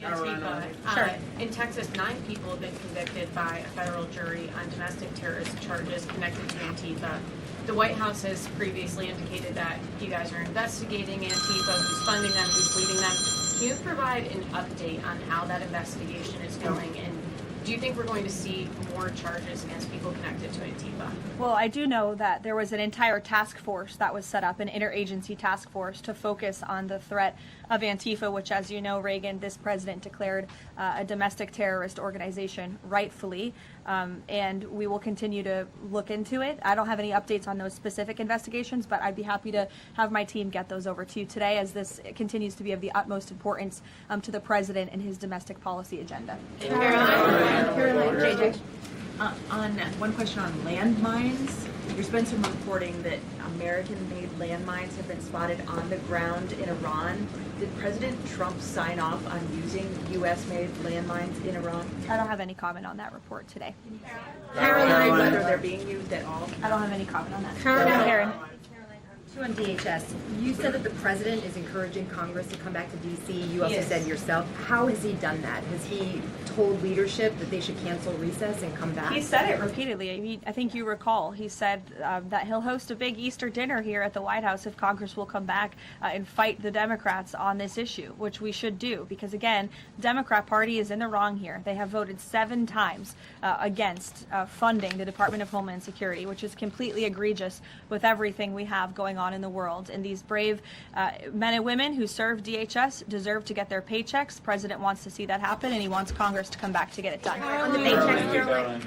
Antifa. Sure. In Texas, 9 people have been convicted by a federal jury on domestic terrorist charges connected to Antifa. The White House has previously indicated that you guys are investigating Antifa, who's funding them, who's leading them. Can you provide an update on how that investigation is going, and do you think we're going to see more charges against people connected to Antifa? Well, I do know that there was an entire task force that was set up, an interagency task force, to focus on the threat of Antifa, which, as you know, Reagan, this president declared a domestic terrorist organization, rightfully, and we will continue to look into it. I don't have any updates on those specific investigations, but I'd be happy to have my team get those over to you today, as this continues to be of the utmost importance to the president and his domestic policy agenda. Caroline, JJ. On one question on landmines, there's been some reporting that American-made landmines have been spotted on the ground in Iran. Did President Trump sign off on using U.S.-made landmines in Iran? I don't have any comment on that report today. Caroline, whether they're being used at all? I don't have any comment on that. Karen. Two on DHS. You said that the president is encouraging Congress to come back to D.C. You also Yes. said yourself. How has he done that? Has he told leadership that they should cancel recess and come back? He said it repeatedly. I think you recall. He said that he'll host a big Easter dinner here at the White House if Congress will come back and fight the Democrats on this issue, which we should do. Because, again, the Democrat Party is in the wrong here. They have voted 7 times against funding the Department of Homeland Security, which is completely egregious with everything we have going on in the world. And these brave men and women who serve DHS deserve to get their paychecks. The president wants to see that happen, and he wants Congress to come back to get it done. On the paychecks, Caroline.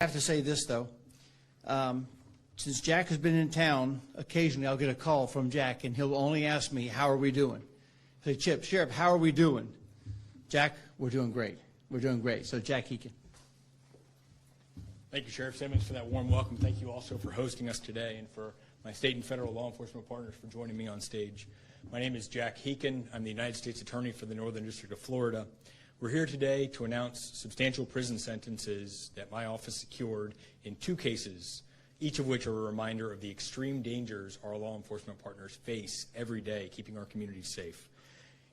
I have to say this, though. Since Jack has been in town, occasionally I'll get a call from Jack, and he'll only ask me, how are we doing? Say, Chip, Sheriff, how are we doing? Jack, we're doing great. We're doing great. So, Jack Heekin. Thank you, Sheriff Simmons, for that warm welcome. Thank you also for hosting us today, and for my state and federal law enforcement partners for joining me on stage. My name is Jack Heekin. I'm the United States Attorney for the Northern District of Florida. We're here today to announce substantial prison sentences that my office secured in 2 cases, each of which are a reminder of the extreme dangers our law enforcement partners face every day, keeping our communities safe.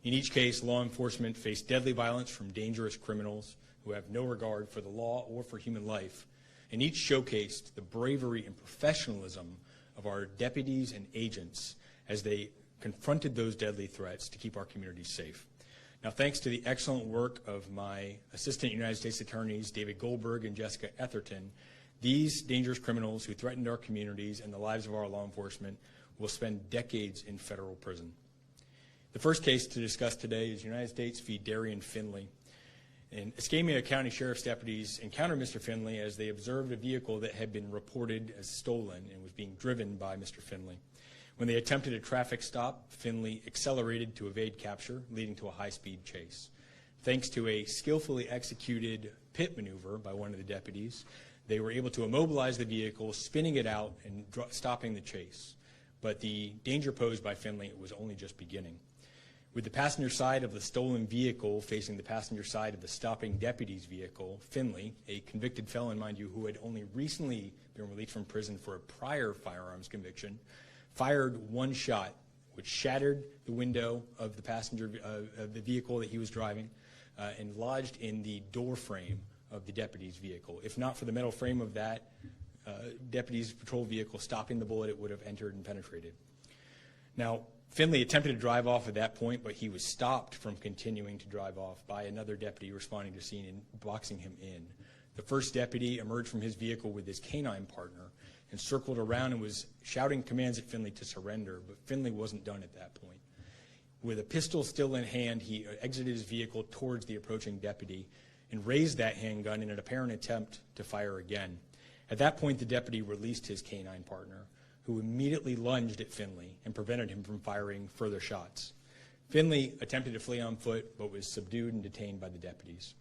In each case, law enforcement faced deadly violence from dangerous criminals who have no regard for the law or for human life, and each showcased the bravery and professionalism of our deputies and agents as they confronted those deadly threats to keep our communities safe. Now, thanks to the excellent work of my Assistant United States Attorneys, David Goldberg and Jessica Etherton, these dangerous criminals who threatened our communities and the lives of our law enforcement will spend decades in federal prison. The first case to discuss today is United States v. Darian Finley. And Escambia County Sheriff's deputies encountered Mr. Finley as they observed a vehicle that had been reported as stolen and was being driven by Mr. Finley. When they attempted a traffic stop, Finley accelerated to evade capture, leading to a high-speed chase. Thanks to a skillfully executed pit maneuver by one of the deputies, they were able to immobilize the vehicle, spinning it out and stopping the chase. But the danger posed by Finley was only just beginning. With the passenger side of the stolen vehicle facing the passenger side of the stopping deputy's vehicle, Finley, a convicted felon, mind you, who had only recently been released from prison for a prior firearms conviction, fired one shot, which shattered the window of the passenger of the vehicle that he was driving and lodged in the door frame of the deputy's vehicle. If not for the metal frame of that deputy's patrol vehicle stopping the bullet, it would have entered and penetrated. Now, Finley attempted to drive off at that point, but he was stopped from continuing to drive off by another deputy responding to the scene and boxing him in. The first deputy emerged from his vehicle with his canine partner and circled around and was shouting commands at Finley to surrender, but Finley wasn't done at that point. With a pistol still in hand, he exited his vehicle towards the approaching deputy and raised that handgun in an apparent attempt to fire again. At that point, the deputy released his canine partner, who immediately lunged at Finley and prevented him from firing further shots. Finley attempted to flee on foot, but was subdued and detained by the deputies.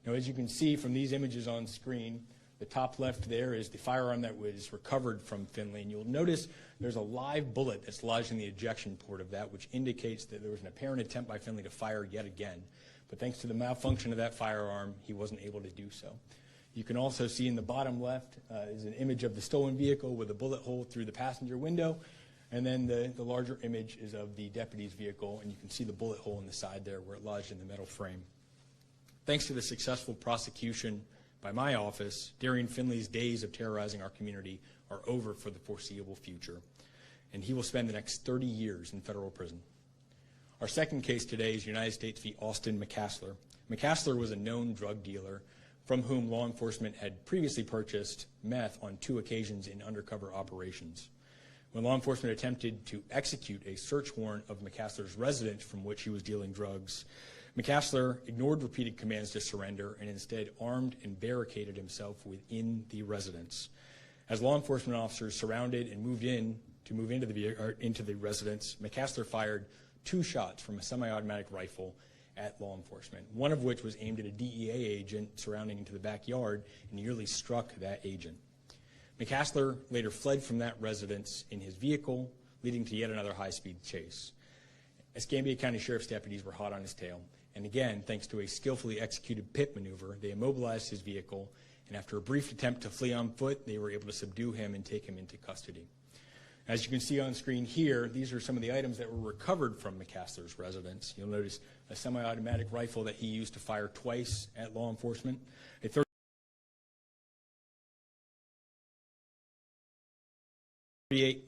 Now, as you can see from these images on screen, the top left there is the firearm that was recovered from Finley, and you'll notice there's a live bullet that's lodged in the ejection port of that, which indicates that there was an apparent attempt by Finley to fire yet again. But thanks to the malfunction of that firearm, he wasn't able to do so. You can also see in the bottom left is an image of the stolen vehicle with a bullet hole through the passenger window, and then the larger image is of the deputy's vehicle, and you can see the bullet hole in the side there where it lodged in the metal frame. Thanks to the successful prosecution by my office, Darian Finley's days of terrorizing our community are over for the foreseeable future, and he will spend the next 30 years in federal prison. Our second case today is United States v. Austin McCaslin. McCaslin was a known drug dealer from whom law enforcement had previously purchased meth on 2 occasions in undercover operations. When law enforcement attempted to execute a search warrant of McCasler's residence from which he was dealing drugs, McCasler ignored repeated commands to surrender and instead armed and barricaded himself within the residence. As law enforcement officers surrounded and moved into the residence, McCasler fired 2 shots from a semi-automatic rifle at law enforcement, one of which was aimed at a DEA agent surrounding into the backyard and nearly struck that agent. McCasler later fled from that residence in his vehicle, leading to yet another high-speed chase. Escambia County Sheriff's deputies were hot on his tail, and again, thanks to a skillfully executed pit maneuver, they immobilized his vehicle, and after a brief attempt to flee on foot, they were able to subdue him and take him into custody. As you can see on screen here, these are some of the items that were recovered from McCasler's residence. You'll notice a semi-automatic rifle that he used to fire twice at law enforcement, a .38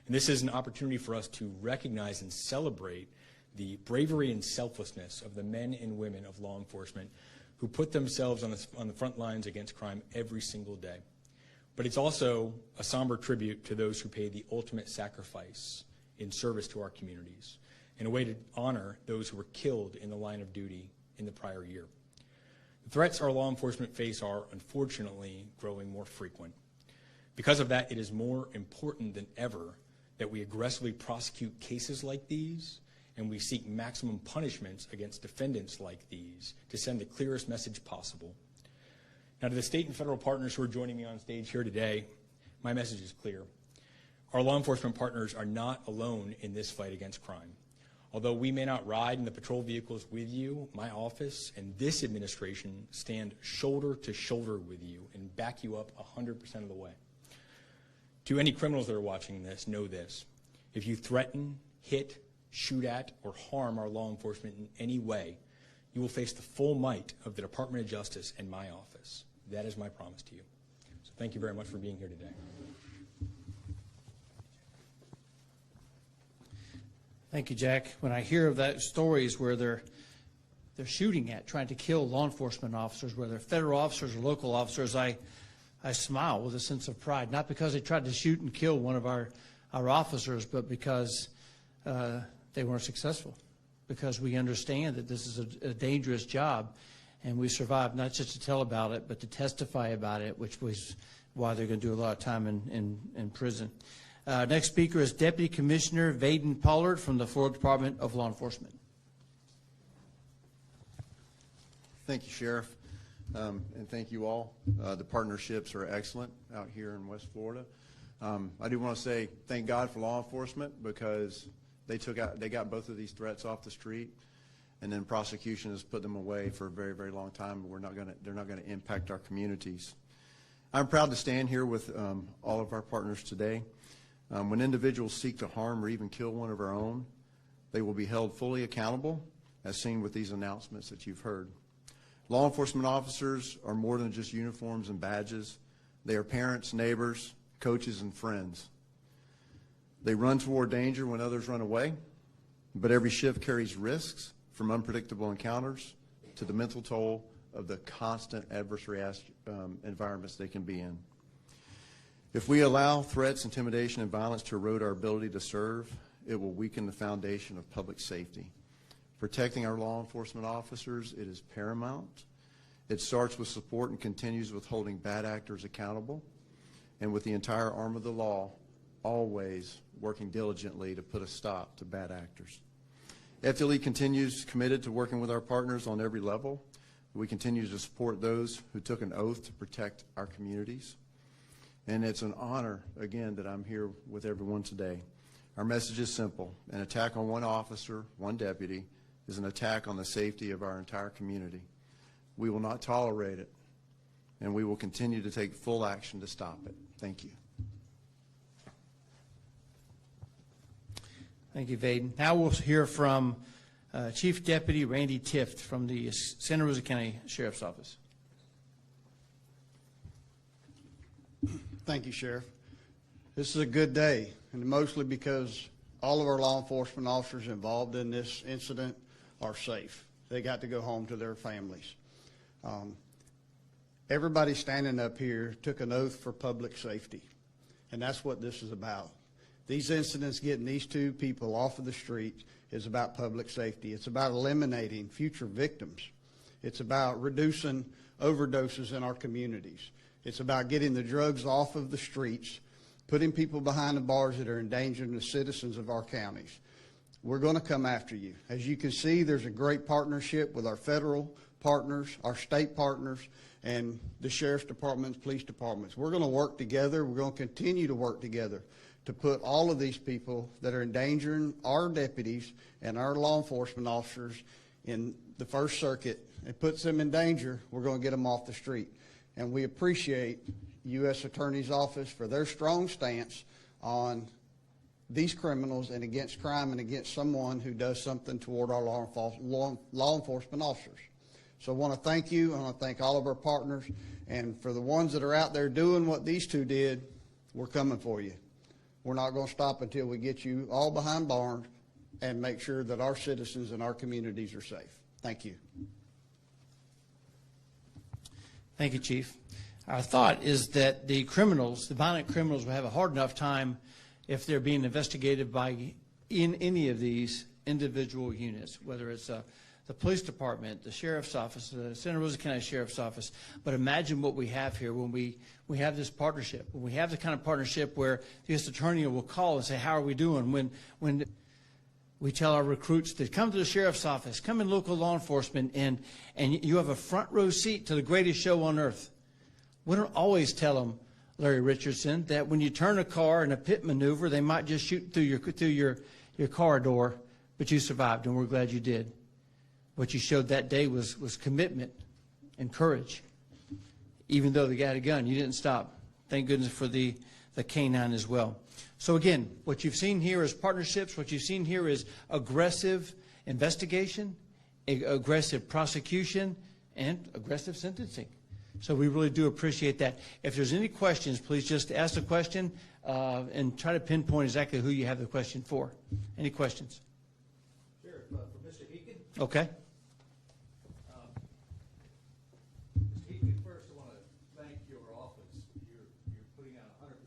And this is an opportunity for us to recognize and celebrate the bravery and selflessness of the men and women of law enforcement who put themselves on the front lines against crime every single day. But it's also a somber tribute to those who paid the ultimate sacrifice in service to our communities, in a way to honor those who were killed in the line of duty in the prior year. The threats our law enforcement face are, unfortunately, growing more frequent. Because of that, it is more important than ever that we aggressively prosecute cases like these, and we seek maximum punishments against defendants like these to send the clearest message possible. Now, to the state and federal partners who are joining me on stage here today, my message is clear. Our law enforcement partners are not alone in this fight against crime. Although we may not ride in the patrol vehicles with you, my office and this administration stand shoulder to shoulder with you and back you up 100% of the way. To any criminals that are watching this, know this. If you threaten, hit, shoot at, or harm our law enforcement in any way, you will face the full might of the Department of Justice and my office. That is my promise to you. So thank you very much for being here today. Thank you, Jack. When I hear of that stories where they're shooting at, trying to kill law enforcement officers, whether federal officers or local officers, I smile with a sense of pride, not because they tried to shoot and kill one of our officers, but because they weren't successful, because we understand that this is a dangerous job, and we survived not just to tell about it, but to testify about it, which was why they're going to do a lot of time in prison. Next speaker is Deputy Commissioner Vaden Pollard from the Florida Department of Law Enforcement. Thank you, Sheriff, and thank you all. The partnerships are excellent out here in West Florida. I do want to say thank God for law enforcement, because they got both of these threats off the street, and then prosecution has put them away for a very, very long time. But they're not going to impact our communities. I'm proud to stand here with all of our partners today. When individuals seek to harm or even kill one of our own, they will be held fully accountable, as seen with these announcements that you've heard. Law enforcement officers are more than just uniforms and badges. They are parents, neighbors, coaches, and friends. They run toward danger when others run away, but every shift carries risks, from unpredictable encounters to the mental toll of the constant adversary environments they can be in. If we allow threats, intimidation, and violence to erode our ability to serve, it will weaken the foundation of public safety. Protecting our law enforcement officers, it is paramount. It starts with support and continues with holding bad actors accountable, and with the entire arm of the law always working diligently to put a stop to bad actors. FLE continues committed to working with our partners on every level. We continue to support those who took an oath to protect our communities. And it's an honor, again, that I'm here with everyone today. Our message is simple. An attack on one officer, one deputy, is an attack on the safety of our entire community. We will not tolerate it, and we will continue to take full action to stop it. Thank you. Thank you, Vaden. Now we'll hear from Chief Deputy Randy Tift from the Santa Rosa County Sheriff's Office. Thank you, Sheriff. This is a good day, and mostly because all of our law enforcement officers involved in this incident are safe. They got to go home to their families. Everybody standing up here took an oath for public safety, and that's what this is about. These incidents, getting these two people off of the street, is about public safety. It's about eliminating future victims. It's about reducing overdoses in our communities. It's about getting the drugs off of the streets, putting people behind the bars that are endangering the citizens of our counties. We're going to come after you. As you can see, there's a great partnership with our federal partners, our state partners, and the sheriff's departments, police departments. We're going to work together. We're going to continue to work together to put all of these people that are endangering our deputies and our law enforcement officers in the First Circuit. It puts them in danger. We're going to get them off the street. And we appreciate U.S. Attorney's Office for their strong stance on these criminals and against crime and against someone who does something toward our law enforcement officers. So I want to thank you. I want to thank all of our partners. And for the ones that are out there doing what these two did, we're coming for you. We're not going to stop until we get you all behind bars and make sure that our citizens and our communities are safe. Thank you. Thank you, Chief. Our thought is that the criminals, the violent criminals, will have a hard enough time if they're being investigated by in any of these individual units, whether it's the police department, the sheriff's office, the Santa Rosa County Sheriff's Office. But imagine what we have here when we have this partnership. When we have the kind of partnership where the U.S. Attorney will call and say, how are we doing? When we tell our recruits to come to the sheriff's office, come in local law enforcement, and you have a front row seat to the greatest show on earth. We don't always tell them, Larry Richardson, that when you turn a car in a pit maneuver, they might just shoot through your car door, but you survived, and we're glad you did. What you showed that day was commitment and courage. Even though the guy had a gun, you didn't stop. Thank goodness for the canine as well. So again, what you've seen here is partnerships. What you've seen here is aggressive investigation, aggressive prosecution, and aggressive sentencing. So we really do appreciate that. If there's any questions, please just ask the question and try to pinpoint exactly who you have the question for. Any questions? Sure, for Mr. Heakin. Okay. Mr. Heakin, first I want to thank your office. You're putting out 100%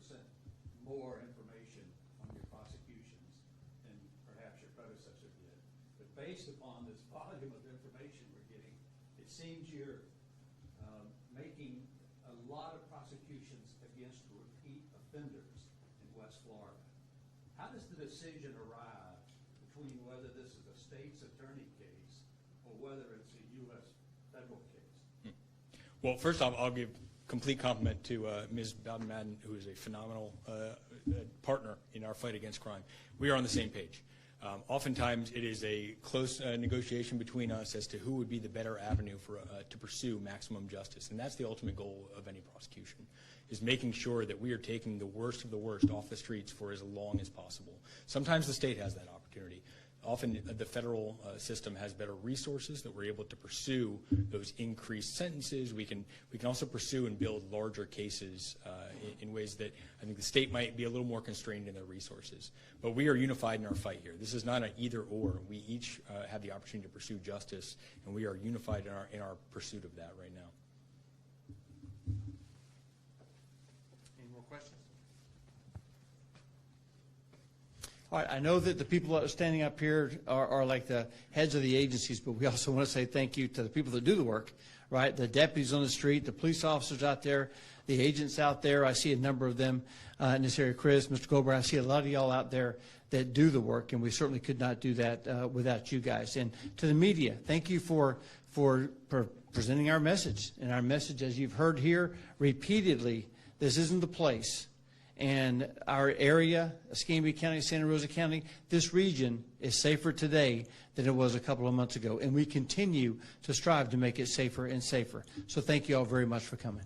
more information on your prosecutions than perhaps your predecessor did. But based upon this volume of information we're getting, it seems you're making a lot of prosecutions against repeat offenders in West Florida. How does the decision arrive between whether this is a state's attorney case or whether it's a U.S. federal case? Well, first off, I'll give complete compliment to Ms. Bowden-Madden, who is a phenomenal partner in our fight against crime. We are on the same page. Oftentimes, it is a close negotiation between us as to who would be the better avenue to pursue maximum justice, and that's the ultimate goal of any prosecution, is making sure that we are taking the worst of the worst off the streets for as long as possible. Sometimes the state has that opportunity. Often the federal system has better resources that we're able to pursue those increased sentences. We can also pursue and build larger cases in ways that I think the state might be a little more constrained in their resources. But we are unified in our fight here. This is not an either or. We each have the opportunity to pursue justice, and we are unified in our pursuit of that right now. Any more questions? All right, I know that the people that are standing up here are like the heads of the agencies, but we also want to say thank you to the people that do the work, right? The deputies on the street, the police officers out there, the agents out there. I see a number of them in this area. Chris, Mr. Goldberg, I see a lot of y'all out there that do the work, and we certainly could not do that without you guys. And to the media, thank you for presenting our message. And our message, as you've heard here repeatedly, this isn't the place. And our area, Escambia County, Santa Rosa County, this region is safer today than it was a couple of months ago. And we continue to strive to make it safer and safer. So thank you all very much for coming.